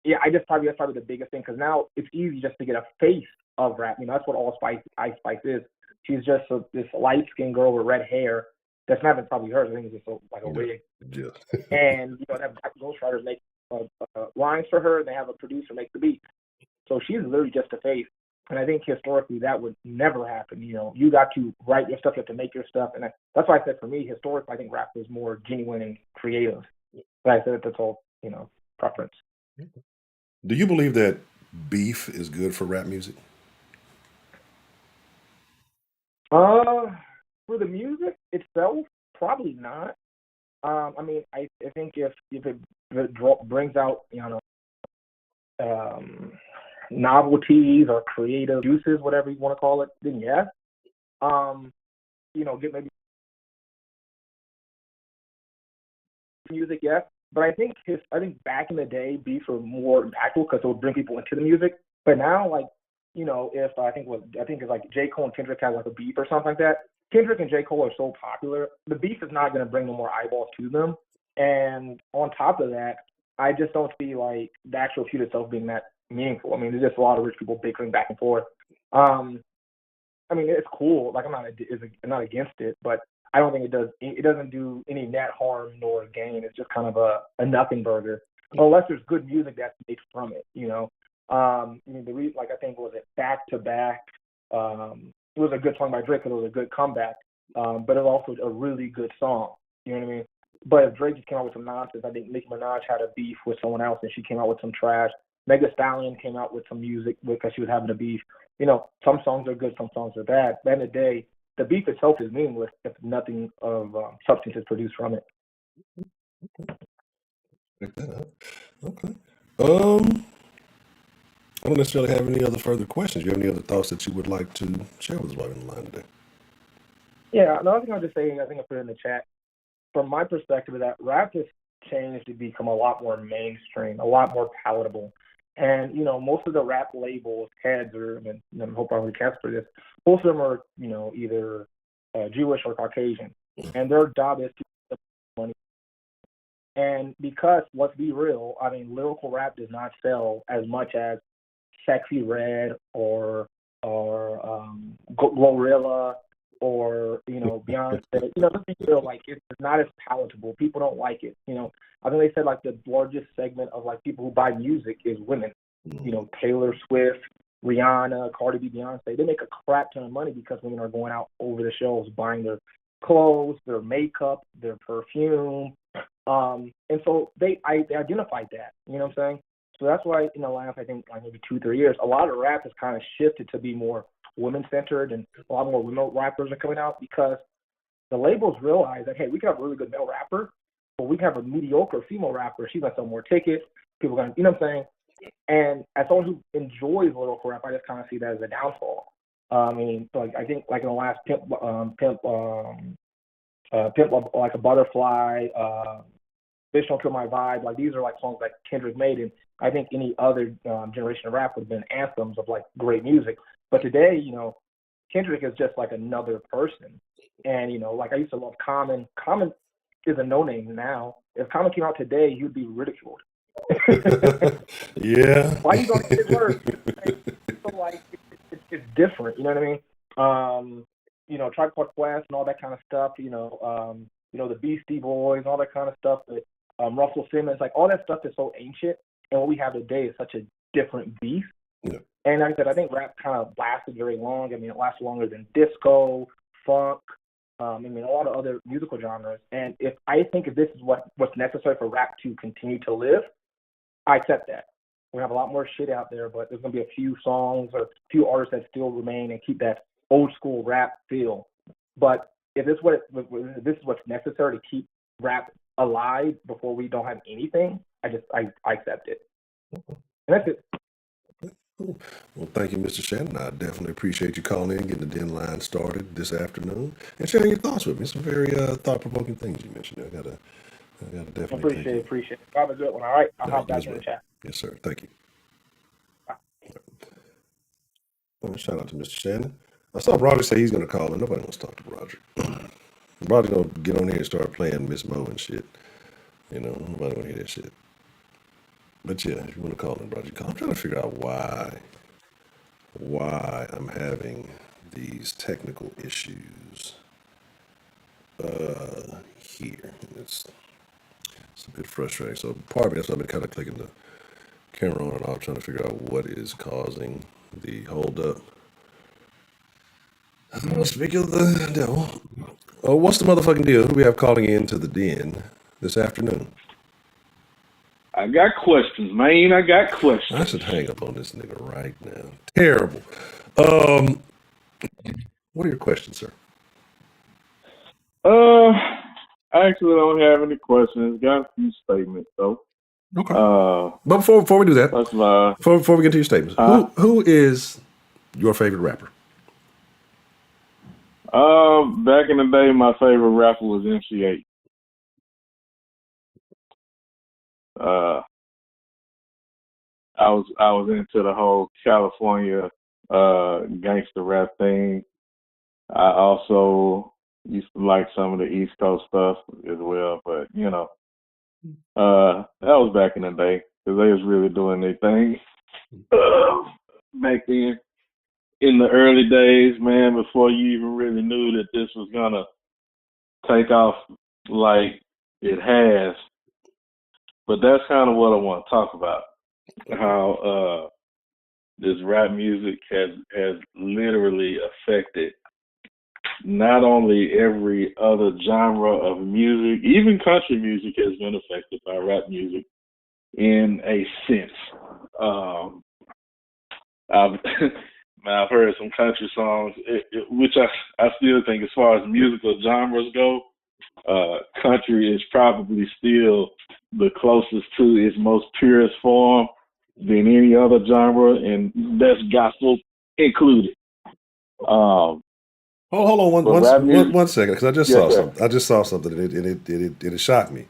yeah, that's probably the biggest thing because now it's easy just to get a face of rap. You know, that's what All Spice Ice Spice is. She's just this light skinned girl with red hair. That's not even probably hers. I think it's just like a Yeah, wig. yeah. And you know, they have ghostwriters make lines for her. And they have a producer make the beat. So she's literally just a face. And I think historically that would never happen. You know, you got to write your stuff, you have to make your stuff, and that's why I said for me, historically, I think rap was more genuine and creative. But I said that's all, you know, preference. Do you believe that beef is good for rap music? Uh, for the music itself, probably not. I mean, I think if it brings out, you know, um, novelties or creative juices, whatever you want to call it, then yes. Um, you know, get maybe music, yes. But I think back in the day, beats were more impactful because it would bring people into the music. But now, like, you know, if I think it's like J Cole and Kendrick have like a beef or something like that. Kendrick and J Cole are so popular, the beef is not going to bring no more eyeballs to them. And on top of that, I just don't see like the actual feud itself being that meaningful. I mean, there's just a lot of rich people bickering back and forth. Um, I mean, it's cool. Like I'm not against it, but I don't think it doesn't do any net harm nor gain. It's just kind of a nothing burger, unless there's good music that's made from it. You know, I mean the reason like I think was it back to back. It was a good song by Drake because it was a good comeback, but it was also a really good song. You know what I mean? But if Drake just came out with some nonsense, I think Nicki Minaj had a beef with someone else and she came out with some trash. Mega Stallion came out with some music because she was having a beef. You know, some songs are good, some songs are bad. At the end of the day, the beef itself is meaningless if nothing of substance is produced from it. Check that out. Okay. Um, I don't necessarily have any other further questions. You have any other thoughts that you would like to share with us while we're in the line today? Yeah, another thing I'll just say, I think I put it in the chat. From my perspective, is that rap has changed to become a lot more mainstream, a lot more palatable. And you know, most of the rap labels, heads, or and I hope I'm cast for this. Most of them are, you know, either Jewish or Caucasian, and their job is to make money. And because let's be real, I mean, lyrical rap does not sell as much as Sexy Red or Glorilla or you know Beyonce. You know, let's be real, like it's not as palatable. People don't like it. You know, I think they said like the largest segment of like people who buy music is women. You know, Taylor Swift, Rihanna, Cardi B, Beyonce. They make a crap ton of money because women are going out over the shelves buying their clothes, their makeup, their perfume. And so they identified that. You know what I'm saying? So that's why in the last, I think, like maybe 2, 3 years, a lot of rap has kind of shifted to be more women centered, and a lot more women rappers are coming out because the labels realize that hey, we can have a really good male rapper, but we can have a mediocre female rapper. She's gonna sell more tickets. People are gonna, you know what I'm saying? And as someone who enjoys lyrical rap, I just kind of see that as a downfall. I mean, so like I think like in the last pimp like a butterfly, Bitch Don't Kill My Vibe. Like these are like songs that Kendrick made, and I think any other generation of rap would have been anthems of like great music. But today, you know, Kendrick is just like another person. And you know, like I used to love Common. Common is a no name now. If Common came out today, he would be ridiculed. Yeah. Why you gonna hit his words? So like it's different. You know what I mean? You know, Tribe Called Quest and all that kind of stuff. You know the Beastie Boys, all that kind of stuff. But Russell Simmons, like all that stuff is so ancient, and what we have today is such a different beast. Yeah. And like I said, I think rap kind of lasted very long. I mean, it lasted longer than disco, funk. I mean, a lot of other musical genres. And if this is what's necessary for rap to continue to live, I accept that. We have a lot more shit out there, but there's gonna be a few songs or a few artists that still remain and keep that old school rap feel. But if if this is what's necessary to keep rap alive before we don't have anything, I accept it. And that's it. Well, thank you, Mr. Shannon. I definitely appreciate you calling in, getting the Denline started this afternoon, and sharing your thoughts with me. Some very thought-provoking things you mentioned. I gotta definitely thank you. Appreciate it. Have a good one. All right, I'll hop You back as in the well. chat. Yes, sir. Thank you. Shout out to Mr. Shannon. I saw Roger say he's going to call in. Nobody wants to talk to Roger. Roger going to get on here and start playing Miss Mo and shit. You know, nobody want to hear that shit. But yeah, if you want to call in, Roger, call. I'm trying to figure out why I'm having these technical issues here. It's a bit frustrating. So part of it is I've been kind of clicking the camera on and off, trying to figure out what is causing the holdup. Speaking of the devil, oh, what's the motherfucking deal? Who do we have calling in to the den this afternoon? I got questions, man. I got questions. I should hang up on this nigga right now. Terrible. What are your questions, sir? I actually don't have any questions. Got a few statements though. Okay. But before we do that, before we get to your statements, who is your favorite rapper? Back in the day, my favorite rapper was MC8. I was into the whole California gangster rap thing. I also used to like some of the East Coast stuff as well, but you know, that was back in the day because they was really doing their thing back then. In the early days, man, before you even really knew that this was gonna take off like it has. But that's kind of what I want to talk about. How this rap music has literally affected not only every other genre of music, even country music has been affected by rap music in a sense. I've heard some country songs, which I still think, as far as musical genres go, country is probably still the closest to its most purest form than any other genre, and that's gospel included. Hold on one second, because I just saw something. I just saw something, and it shocked me.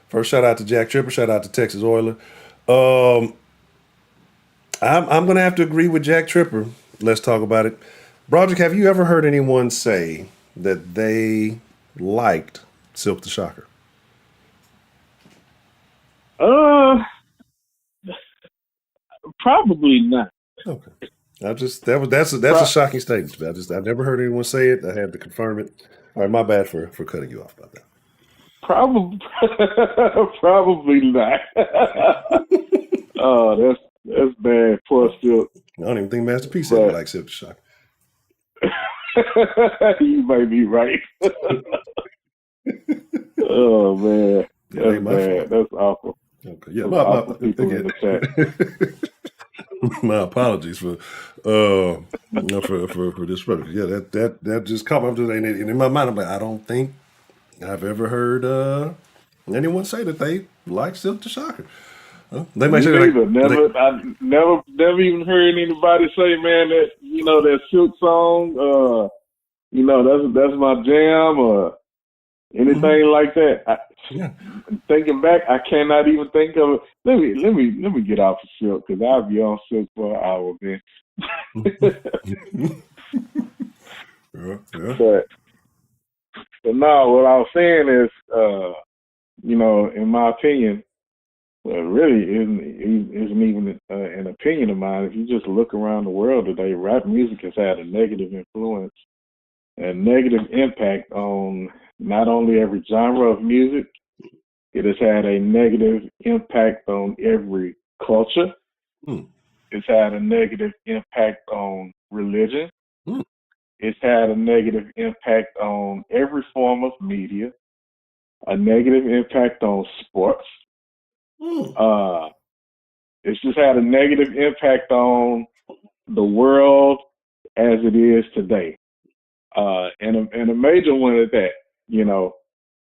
First, shout out to Jack Tripper. Shout out to Texas Oiler. I'm going to have to agree with Jack Tripper. Let's talk about it. Broderick, have you ever heard anyone say that they liked Silk the Shocker? Probably not. Okay. That's a shocking statement. I've never heard anyone say it. I had to confirm it. All right, my bad for cutting you off about that. Probably not. Oh, that's bad. Poor Silk. I don't even think Master P said he likes Silk the Shocker. You might be right. Oh man, that's bad. That's awful. Okay, yeah, my apologies for this. Yeah, that just caught me. And in my mind, I'm like, I don't think I've ever heard anyone say that they like Silk the Shocker. They might say I never even heard anybody say, man, that that Silk song, that's my jam or anything like that. Thinking back, I cannot even think of it. Let me get off of Silk because I'll be on Silk for an hour, man. But no, what I was saying is, in my opinion, well, really isn't even an opinion of mine. If you just look around the world today, rap music has had a negative influence, a negative impact on not only every genre of music, it has had a negative impact on every culture. It's had a negative impact on religion. It's had a negative impact on every form of media, a negative impact on sports. It's just had a negative impact on the world as it is today, and a major one at that. You know,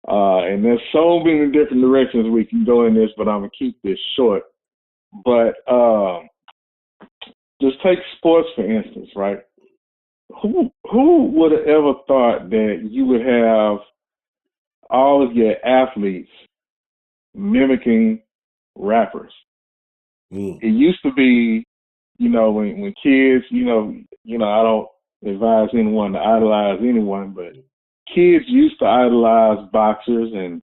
and there's so many different directions we can go in this, but I'm gonna keep this short. But just take sports for instance, right? Who would have ever thought that you would have all of your athletes mimicking rappers? Mm. It used to be, when kids, I don't advise anyone to idolize anyone, but kids used to idolize boxers and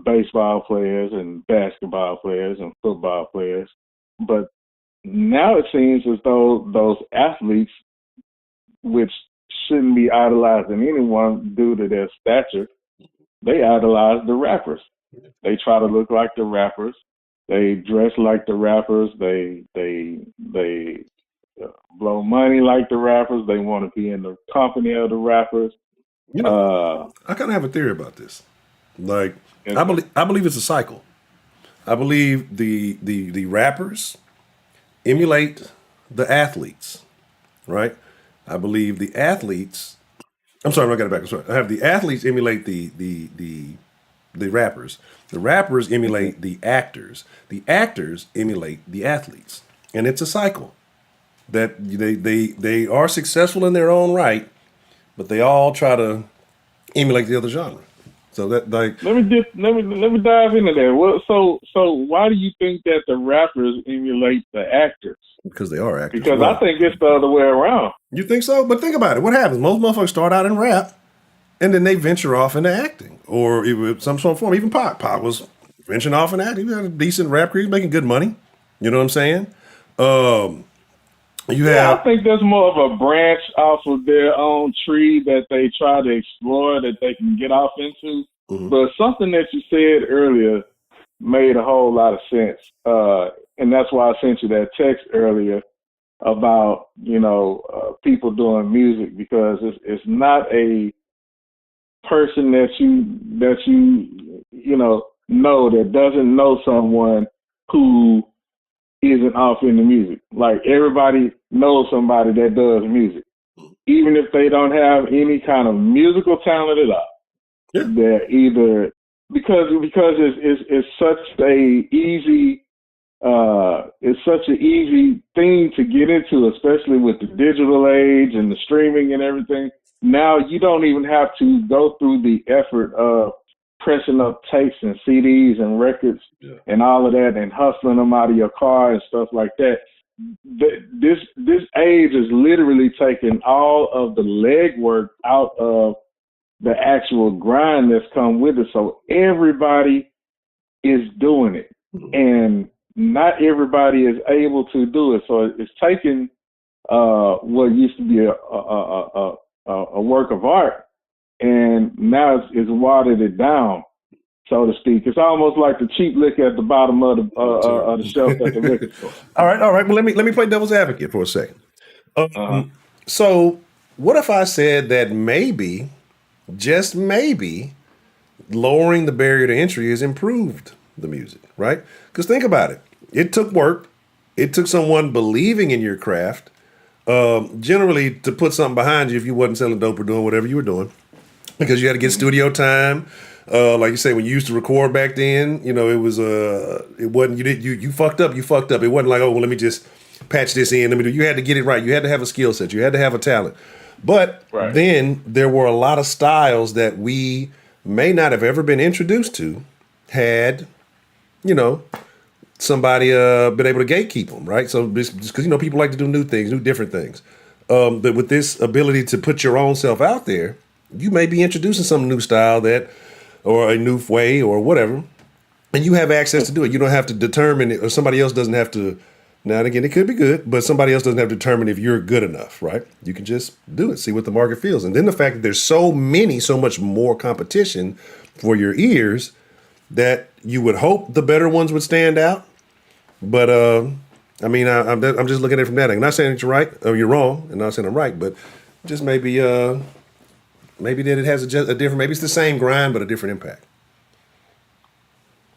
baseball players and basketball players and football players. But now it seems as though those athletes, which shouldn't be idolizing anyone due to their stature, they idolize the rappers. They try to look like the rappers. They dress like the rappers. They blow money like the rappers. They want to be in the company of the rappers. You know, I kind of have a theory about this. Like, And I believe it's a cycle. I believe the rappers emulate the athletes, right? I believe the athletes. I'm sorry, I got it back. I'm sorry. I have the athletes emulate the rappers. The rappers emulate the actors. The actors emulate the athletes, and it's a cycle that they are successful in their own right, but they all try to emulate the other genre. So that like let me dive into that. Well, so why do you think that the rappers emulate the actors? because they are actors. Because I think it's the other way around. You think so? But think about it. What happens? Most motherfuckers start out in rap, and then they venture off into acting or some sort of form. Even Pac. Pac was venturing off in acting. He had a decent rap career. He's making good money. You know what I'm saying? You Yeah, have I think there's more of a branch off of their own tree that they try to explore that they can get off into. But something that you said earlier made a whole lot of sense. And that's why I sent you that text earlier about, people doing music, because it's not a person that you know that doesn't know someone who isn't off in the music. Like, everybody knows somebody that does music, even if they don't have any kind of musical talent at all. yeah. They're either because it's such a easy it's such an easy thing to get into, especially with the digital age and the streaming and everything. Now you don't even have to go through the effort of pressing up tapes and CDs and records and all of that and hustling them out of your car and stuff like that. This age is literally taking all of the legwork out of the actual grind that's come with it. So everybody is doing it, and not everybody is able to do it. So it's taking what used to be a work of art, and now it's watered it down, so to speak. It's almost like the cheap liquor at the bottom of the shelf at the liquor store. All right. Well, let me play devil's advocate for a second. So, what if I said that maybe, just maybe, lowering the barrier to entry has improved the music, right? Because think about it. It took work. It took someone believing in your craft, generally to put something behind you if you wasn't selling dope or doing whatever you were doing, because you had to get studio time. Like you say, when you used to record back then, it was it wasn't you fucked up. You fucked up. It wasn't like, oh well, let me just patch this in. You had to get it right. You had to have a skill set. You had to have a talent. But then there were a lot of styles that we may not have ever been introduced to, had, somebody been able to gatekeep them, right? So just because, people like to do new things, do different things. But with this ability to put your own self out there, you may be introducing some new style or a new way or whatever, and you have access to do it. You don't have to determine it, or somebody else doesn't have to. Now and again, it could be good, but somebody else doesn't have to determine if you're good enough, right? You can just do it, see what the market feels. And then the fact that there's so much more competition for your ears, that you would hope the better ones would stand out. But I'm just looking at it from that angle. Not saying that you're right or you're wrong, and not saying I'm right, but just maybe that it has a different, maybe it's the same grind but a different impact.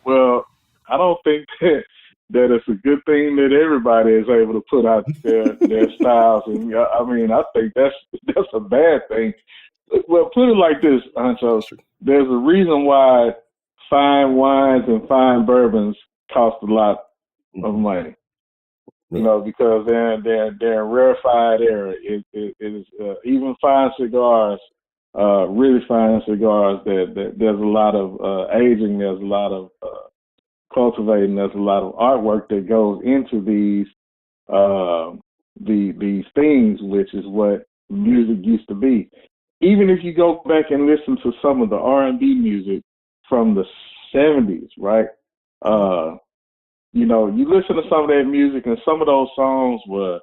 Well, I don't think that that it's a good thing that everybody is able to put out their styles. And I mean, I think that's a bad thing. Well, put it like this, Ancho. There's a reason why fine wines and fine bourbons cost a lot of money. You know, because they're in rarefied air. It is even fine cigars, really fine cigars. That there's a lot of aging. There's a lot of cultivating. There's a lot of artwork that goes into these these things, which is what music used to be. Even if you go back and listen to some of the R&B music from the 70s, right? You know, you listen to some of that music, and some of those songs were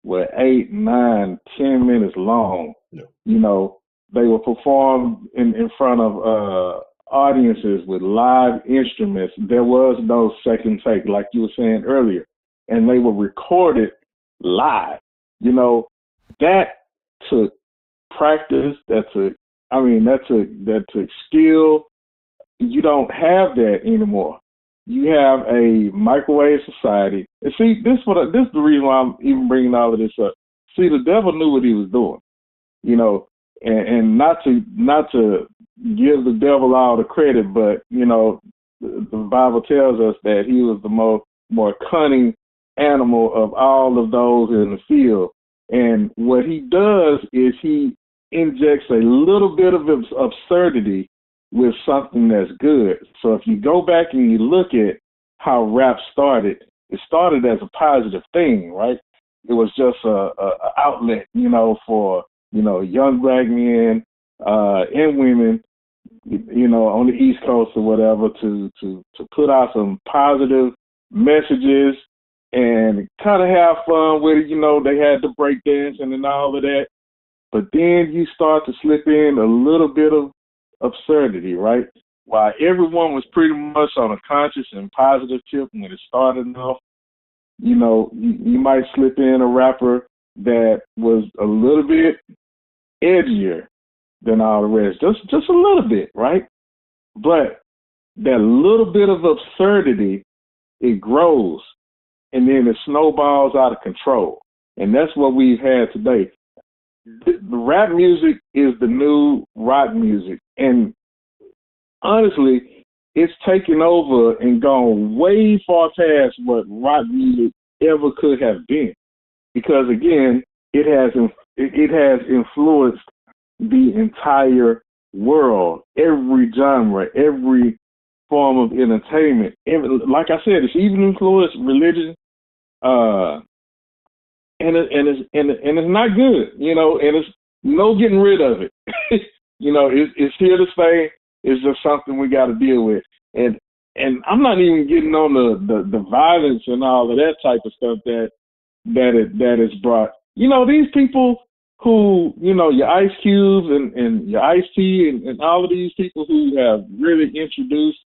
8, 9, 10 minutes long. Yeah. You know, they were performed in front of audiences with live instruments. There was no second take, like you were saying earlier, and they were recorded live. You know, that took practice. That took skill. You don't have that anymore. You have a microwave society. And see, this is the reason why I'm even bringing all of this up. See, the devil knew what he was doing, you know, and not to give the devil all the credit, but you know, the Bible tells us that he was the more cunning animal of all of those in the field. And what he does is he injects a little bit of absurdity with something that's good. So if you go back and you look at how rap started, it started as a positive thing, right? It was just a outlet, you know, for, you know, young black men and women, you know, on the East Coast or whatever, to put out some positive messages and kind of have fun with it. You know, they had the break dancing and all of that. But then you start to slip in a little bit of absurdity, right? While everyone was pretty much on a conscious and positive tip when it started off, you know, you might slip in a rapper that was a little bit edgier than all the rest, just a little bit, right? But that little bit of absurdity, it grows, and then it snowballs out of control. And that's what we've had today. The rap music is the new rock music. And honestly, it's taken over and gone way far past what rock music ever could have been. Because again, it has influenced the entire world, every genre, every form of entertainment. Like I said, it's even influenced religion, and it's not good, you know, and it's no getting rid of it. You know, it's here to stay. It's just something we got to deal with, and I'm not even getting on the violence and all of that type of stuff that is brought. You know, these people who, you know, your Ice Cubes and your Ice-T and all of these people who have really introduced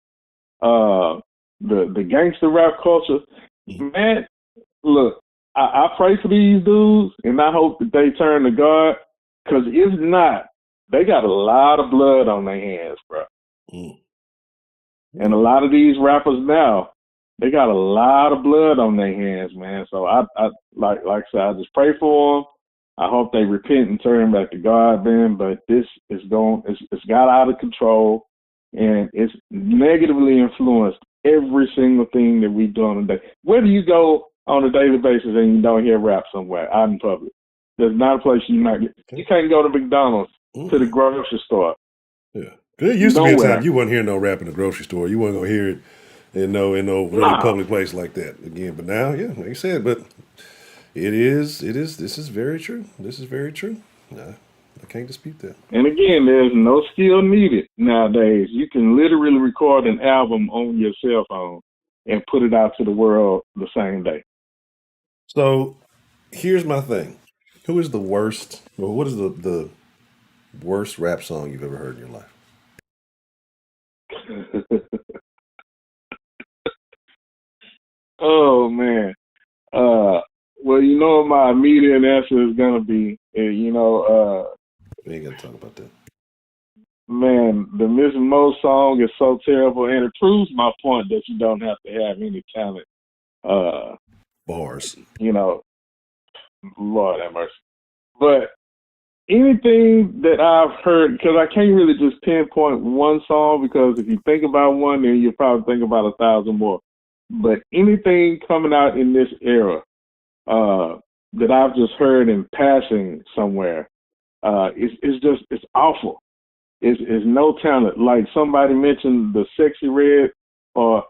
the gangster rap culture, man, look, I pray for these dudes, and I hope that they turn to God, because if not, they got a lot of blood on their hands, bro. And a lot of these rappers now, they got a lot of blood on their hands, man. So I like I said, I just pray for them. I hope they repent and turn back to God, man. But this is it's got out of control, and it's negatively influenced every single thing that we do on the day. Where do you go on a daily basis and you don't hear rap somewhere out in public? There's not a place you can't go to McDonald's, to the grocery store. Yeah. There used to be a time you wouldn't hear no rap in the grocery store. You weren't gonna hear it in no really public place like that again. But now, yeah, like you said, but it is this is very true. This is very true. Nah, I can't dispute that. And again, there's no skill needed nowadays. You can literally record an album on your cell phone and put it out to the world the same day. So here's my thing. Who is the worst, or what is the worst rap song you've ever heard in your life? Oh, man. Well, you know what my immediate answer is going to be, we ain't going to talk about that. Man, the Miss Mo song is so terrible, and it proves my point that you don't have to have any talent Bars. You know, Lord have mercy. But anything that I've heard, because I can't really just pinpoint one song, because if you think about one, then you probably think about 1,000 more. But anything coming out in this era that I've just heard in passing somewhere, it's awful. It's no talent. Like somebody mentioned the Sexy Red, or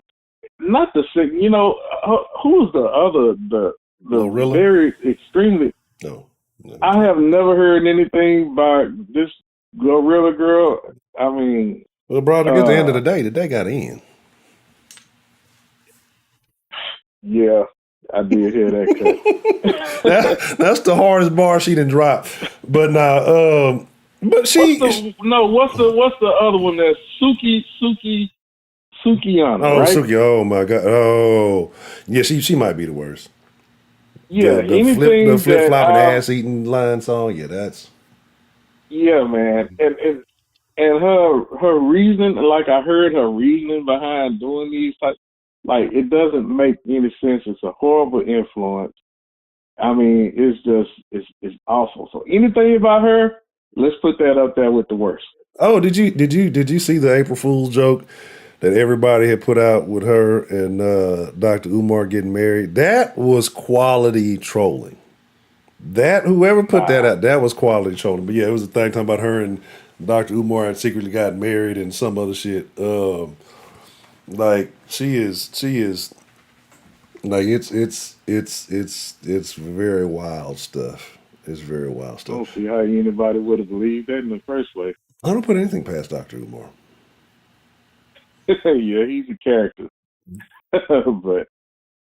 not the sick. Who's the other the Glorilla? very extremely. No. I have never heard anything by this Gorilla Girl. I mean, Well, bro, at the end of the day got in. yeah, I did hear that cut. That's the hardest bar she done dropped. But now, but she. What's the other one? That's Sukiyana, Oh, right? Suki! Oh my God! Oh, yeah. She might be the worst. Yeah, The anything flip that flopping ass eating line song. Yeah, that's. yeah, man, and her reason, like I heard her reasoning behind doing these type, like it doesn't make any sense. It's a horrible influence. I mean, it's awful. So anything about her, let's put that up there with the worst. Oh, did you see the April Fool's joke that everybody had put out with her and Dr. Umar getting married? That was quality trolling. That whoever put that Wow. out, that was quality trolling. But yeah, it was a thing talking about her and Dr. Umar had secretly got married and some other shit. Like she is like it's very wild stuff. It's very wild I don't stuff. see how anybody would have believed that in the first place. I don't put anything past Dr. Umar. Yeah, he's a character, but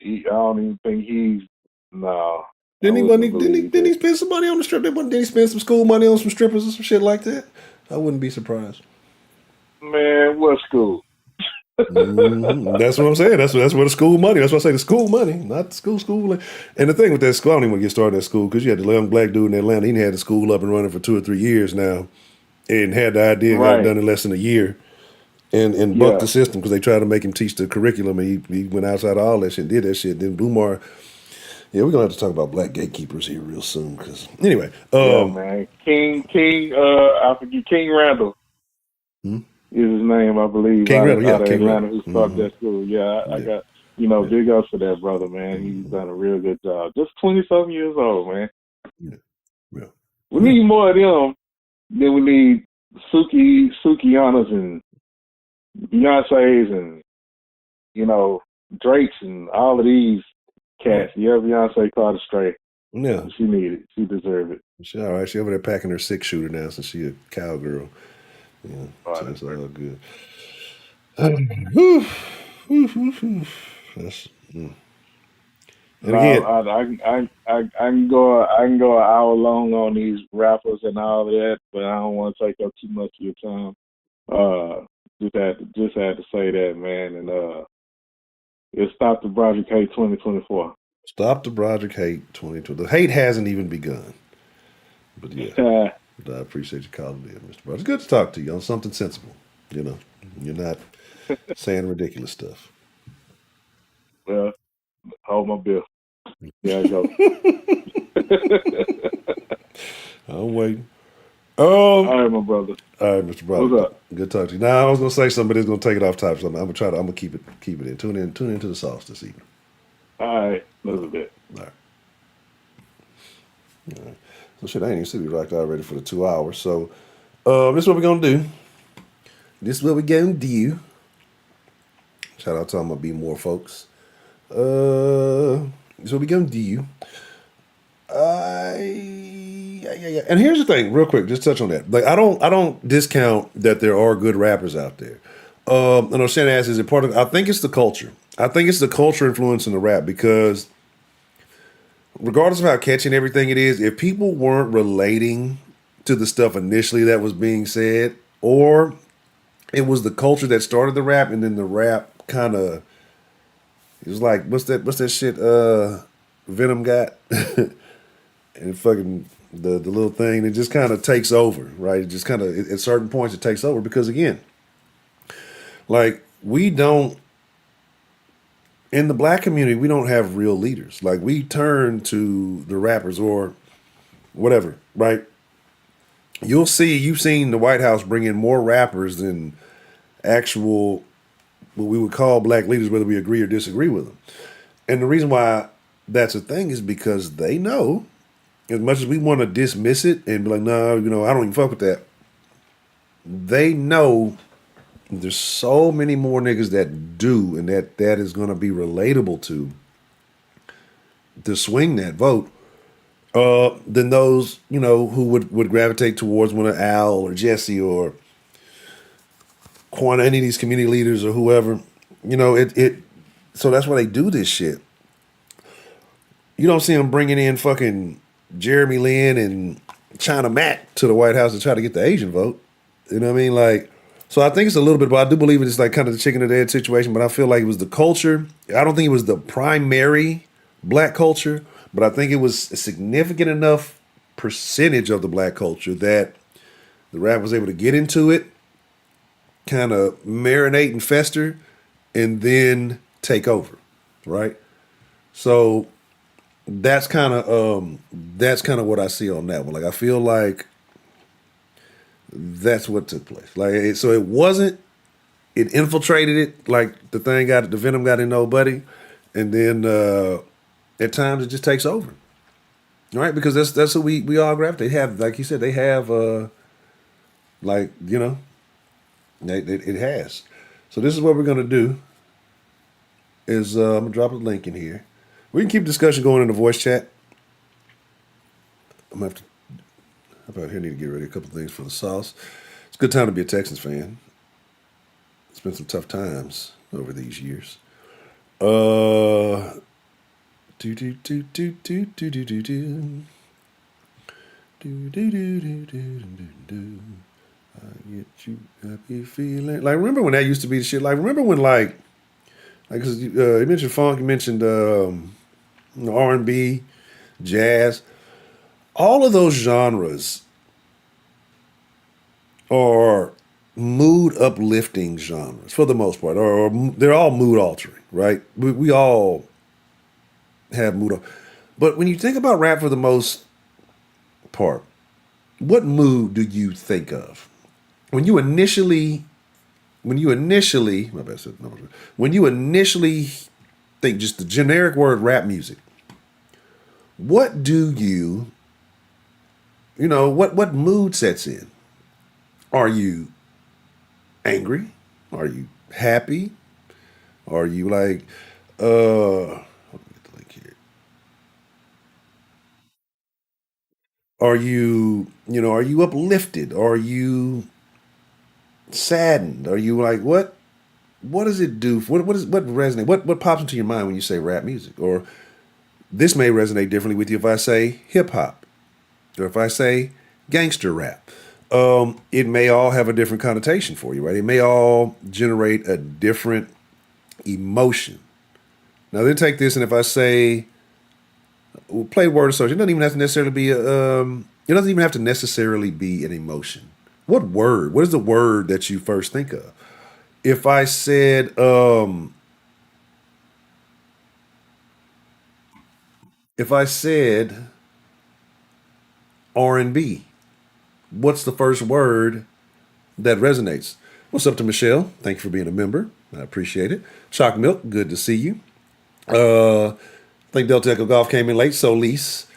I don't even think he's no. I wouldn't have believed Didn't he it. spend some money on the strip? Didn't he spend some school money on some strippers or some shit like that? I wouldn't be surprised. Man, what school? That's what I'm saying. That's where the school money. That's why I say the school money, not the school. And the thing with that school, I don't even want to get started at school because you had the young black dude in Atlanta. He had the school up and running for 2 or 3 years now, and had the idea and got it Right. done in less than a year, and bucked Yeah. the system because they tried to make him teach the curriculum, and he went outside of all that shit, and did that shit. Then Umar, yeah, we're gonna have to talk about black gatekeepers here real soon. Because anyway, Yeah, man. I forget King Randall hmm? is his name, I believe, King Riddle, yeah, out of King Atlanta, Riddle. who started that school. Yeah, I Yeah, got yeah, big ups for that brother, man. He's done a real good job. Just 20-something years old, man. yeah, yeah. We need more of them than we need Sukianas and Beyonce's and Drake's and all of these cats. Yeah, Beyonce caught a stray. Yeah. She needed it. She deserved it. She all right. She over there packing her 6-shooter now since she a cowgirl. Yeah, so it's all good. That's, and No, again, I can go an hour long on these rappers and all of that, but I don't want to take up too much of your time. Just had to say that, man, and it stopped the Project Hate 2024. stop the Broderick hate 2020. The hate hasn't even begun. But yeah, I appreciate you calling in, Mr. Broderick. It's good to talk to you on something sensible. You're not saying ridiculous stuff. Well, hold my bill. There I go. I'm waiting. All right, my brother. All right, Mr. Broderick. What's up? Good talk to you. Now I was gonna say something, but it's gonna take it off topic. So I'm gonna keep it in. Tune into the sauce this evening. All right, a little bit. All right. So shit, I ain't even see we rocked out ready for the 2 hours. So this is what we're gonna do. Shout out to all my Be More folks. This is what we're gonna do. Yeah. And here's the thing, real quick, just touch on that. Like I don't discount that there are good rappers out there. And I'm saying is it part of I think it's the culture. I think it's the culture influencing the rap because regardless of how catchy and everything it is, if people weren't relating to the stuff initially that was being said, or it was the culture that started the rap and then the rap kind of it was like what's that shit Venom got and fucking the little thing it just kind of takes over, right? It just kind of at certain points it takes over because again, like we don't in the black community, we don't have real leaders. Like we turn to the rappers or whatever, right? You've seen the White House bring in more rappers than actual what we would call black leaders, whether we agree or disagree with them. And the reason why that's a thing is because they know, as much as we want to dismiss it and be like, no, I don't even fuck with that. They know there's so many more niggas that do, and that is going to be relatable to swing that vote than those who would gravitate towards one of Al or Jesse or Quan, any of these community leaders or whoever. It. So that's why they do this shit. You don't see them bringing in fucking Jeremy Lin and China Mac to the White House to try to get the Asian vote. You know what I mean? Like, so I think it's a little bit, but I do believe it's like kind of the chicken and egg situation. But I feel like it was the culture. I don't think it was the primary black culture, but I think it was a significant enough percentage of the black culture that the rap was able to get into it, kind of marinate and fester, and then take over, right? So that's kind of what I see on that one. Like I feel like that's what took place. Like so it wasn't. It infiltrated it like the venom got in nobody, and then at times it just takes over. Right, because that's who we all gravitate. They have, like you said, they have like it has. So this is what we're gonna do. Is I'm gonna drop a link in here. We can keep discussion going in the voice chat. I'm gonna have to. How about here? Need to get ready a couple things for the sauce. It's a good time to be a Texans fan. It's been some tough times over these years. Do do do do do do do do do. Do do do do do do do. I get you happy feeling. Like remember when that used to be the shit. Like remember when because you mentioned funk, you mentioned R&B, jazz. All of those genres are mood uplifting genres for the most part, or they're all mood altering, right? We all have but when you think about rap for the most part, what mood do you think of when you initially my bad, no, when you initially think just the generic word rap music? What do what mood sets in? Are you angry? Are you happy? Are you like let me get the link here. Are you uplifted? Are you saddened? Are you like what does it do? What resonate? What pops into your mind when you say rap music? Or this may resonate differently with you if I say hip hop, or if I say gangster rap. It may all have a different connotation for you, right? It may all generate a different emotion. Now then take this, and if I say, well, play word association, it doesn't even have to necessarily be it doesn't even have to necessarily be an emotion. What is the word that you first think of? If I said, R&B, what's the first word that resonates? What's up to Michelle? Thank you for being a member. I appreciate it. Chalk Milk, good to see you. I think Delta Echo Golf came in late, Solis.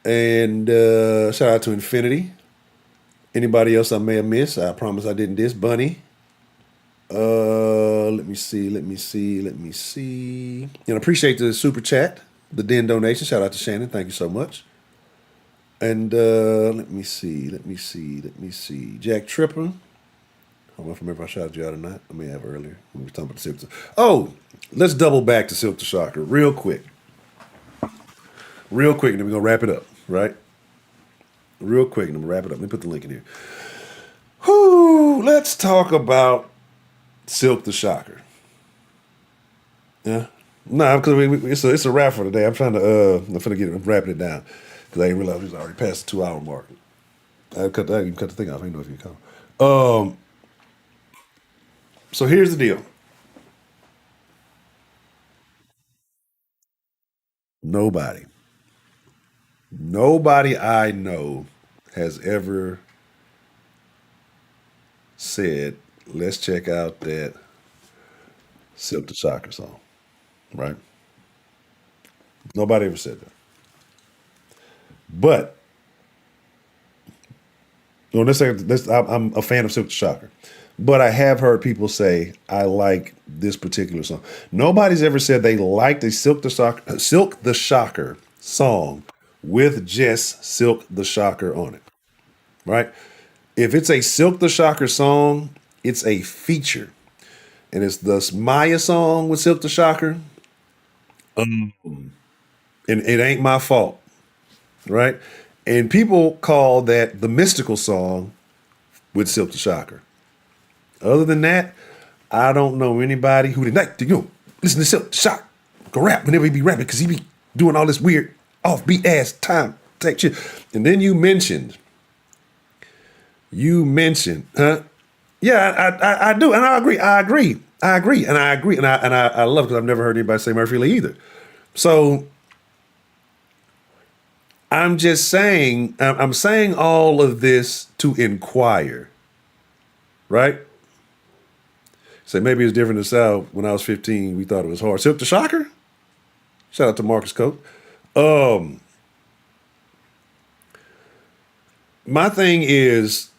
And shout out to Infinity. Anybody else I may have missed? I promise I didn't diss. Bunny. Let me see. And appreciate the super chat, the Den donation. Shout out to Shannon. Thank you so much. And let me see. Jack Tripper. I don't know if I remember if I shouted you out or not. I may have earlier when we were talking about the Silk. Oh, let's double back to Silk the Shocker real quick. And then we're going to wrap it up, right? Real quick, and I'm going to wrap it up. Let me put the link in here. Whoo, let's talk about Silk the Shocker. Yeah? Nah, because it's a wrap for today. I'm trying to, I'm wrapping it down. Because I didn't realize we was already past the 2-hour mark. I even cut the thing off. I didn't know if you could come. So here's the deal. Nobody. Nobody I know has ever said, let's check out that Silk the Shocker song, right? Nobody ever said that. But well, I'm a fan of Silk the Shocker, but I have heard people say I like this particular song. Nobody's ever said they liked a Silk the Shocker song with just Silk the Shocker on it, right? If it's a Silk the Shocker song, it's a feature, and it's the Maya song with Silk the Shocker, and it ain't my fault, right? And people call that the mystical song with Silk the Shocker. Other than that, I don't know anybody who did not, listen to Silk the Shocker, go rap whenever he be rapping because he be doing all this weird offbeat ass time type shit. And then you mentioned, huh? Yeah, I do, and I agree, and I love it because I've never heard anybody say Murphy Lee either. So I'm just saying, I'm saying all of this to inquire, right? Say maybe it's different in the South. When I was 15, we thought it was hard. Silk the Shocker? Shout out to Marcus Cope. My thing is,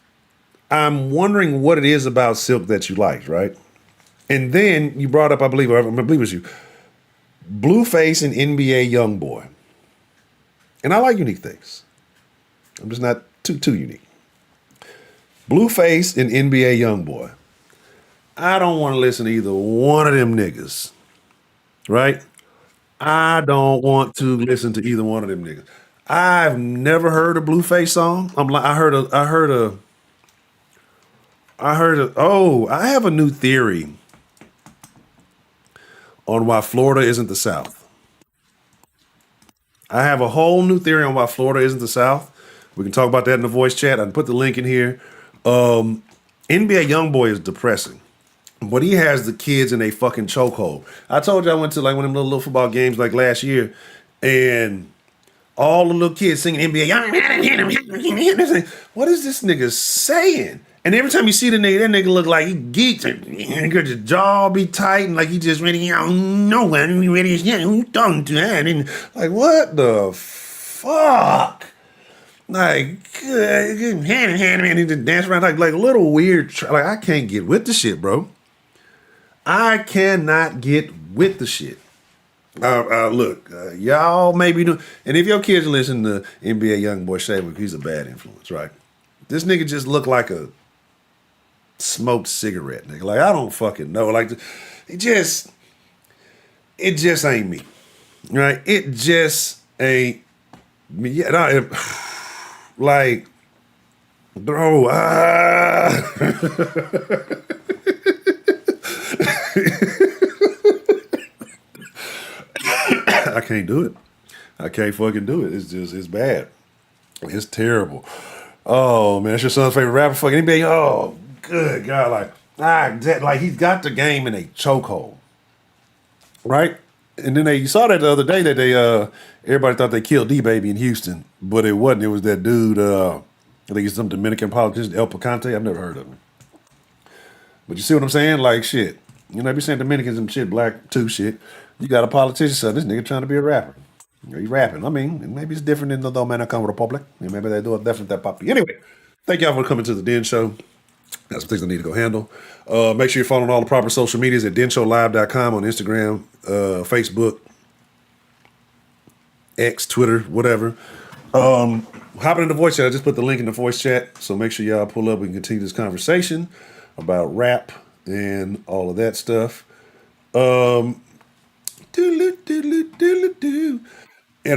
I'm wondering what it is about Silk that you liked, right? And then you brought up, I believe it was you, Blueface and NBA Youngboy. And I like unique things. I'm just not too unique. Blueface and NBA Youngboy. I don't want to listen to either one of them niggas, right? I don't want to listen to either one of them niggas. I've never heard a Blueface song. I have a new theory on why Florida isn't the South. I have a whole new theory on why Florida isn't the South. We can talk about that in the voice chat. I can put the link in here. NBA Youngboy is depressing, but he has the kids in a fucking chokehold. I told you I went to like one of them little football games like last year, and all the little kids singing NBA. What is this nigga saying? And every time you see the nigga, that nigga look like he geeked. His jaw be tight and like he just ready. No one ready. Who talking to that? And like what the fuck? Like hand in hand, man, he just dance around like a little weird. Like I can't get with the shit, bro. I cannot get with the shit. Look, y'all maybe do, and if your kids listen to NBA Youngboy Shay, he's a bad influence, right? This nigga just look like a smoked cigarette, nigga. Like I don't fucking know. Like it just ain't me, right? It just ain't me. Yeah, no, like, bro. I can't do it. I can't fucking do it. It's bad. It's terrible. Oh man, that's your son's favorite rapper. Fucking NBA. Oh, good God, like he's got the game in a chokehold, right? And then you saw that the other day that they everybody thought they killed D Baby in Houston, but it wasn't. It was that dude. I think he's some Dominican politician, El Picante. I've never heard of him, but you see what I'm saying? Like shit. You know, they be saying Dominicans and shit, black too shit. You got a politician, son. This nigga trying to be a rapper. He's rapping. I mean, maybe it's different in the Dominican Republic. Maybe they do it different that poppy. Anyway, thank y'all for coming to the Den Show. Got some things I need to go handle. Make sure you're following all the proper social medias at denshowlive.com on Instagram, Facebook, X, Twitter, whatever. Hopping in the voice chat. I just put the link in the voice chat. So make sure y'all pull up and continue this conversation about rap and all of that stuff. And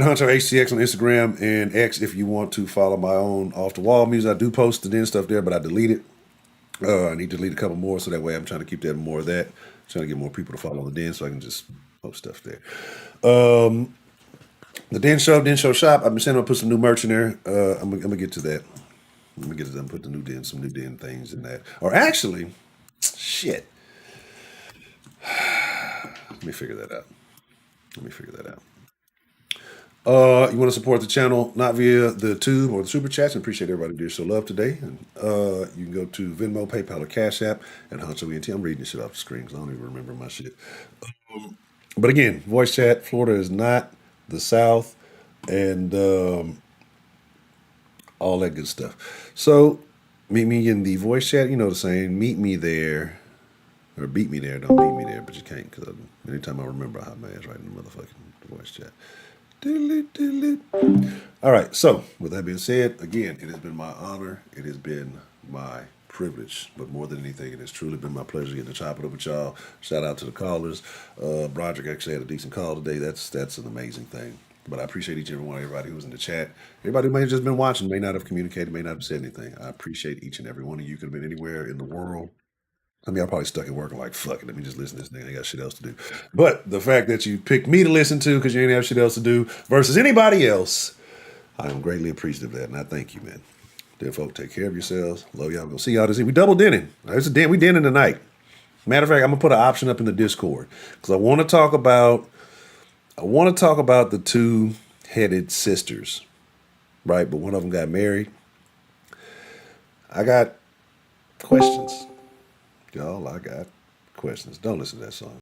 Hunter HTX on Instagram and X if you want to follow my own off the wall music. I do post the Den stuff there, but I delete it. I need to delete a couple more so that way I'm trying to keep that more of that. Trying to get more people to follow the Den so I can just post stuff there. The Den Show shop. I've been saying I'll put some new merch in there. I'm gonna get to that. I'm gonna get to them. Put some new Den things in that. Or actually, shit. Let me figure that out. You want to support the channel not via the tube or the super chats, and appreciate everybody who did show love today. And you can go to Venmo, PayPal, or Cash App and Huncho ENT. I'm reading this shit off the screen because I don't even remember my shit. But again, voice chat. Florida is not the South, and all that good stuff. So meet me in the voice chat. You know the saying: meet me there, or beat me there. Don't beat me there, but you can't because anytime I remember, I have my ass right in the motherfucking voice chat. All right. So, with that being said, again, it has been my honor. It has been my privilege, but more than anything, it has truly been my pleasure getting to chop it up with y'all. Shout out to the callers. Broderick actually had a decent call today. That's an amazing thing. But I appreciate each and every one, everybody who was in the chat. Everybody who may have just been watching, may not have communicated, may not have said anything. I appreciate each and every one of you. Could have been anywhere in the world. I mean, I'm probably stuck at work and like, fuck it, let me just listen to this thing. I got shit else to do. But the fact that you picked me to listen to because you ain't have shit else to do versus anybody else, I am greatly appreciative of that, and I thank you, man. Dear folk, take care of yourselves. Love y'all. We're gonna see y'all this evening. We double dinning. We dinning tonight. Matter of fact, I'm gonna put an option up in the Discord because I want to talk about the two-headed sisters, right? But one of them got married. I got questions. Y'all, I got questions. Don't listen to that song.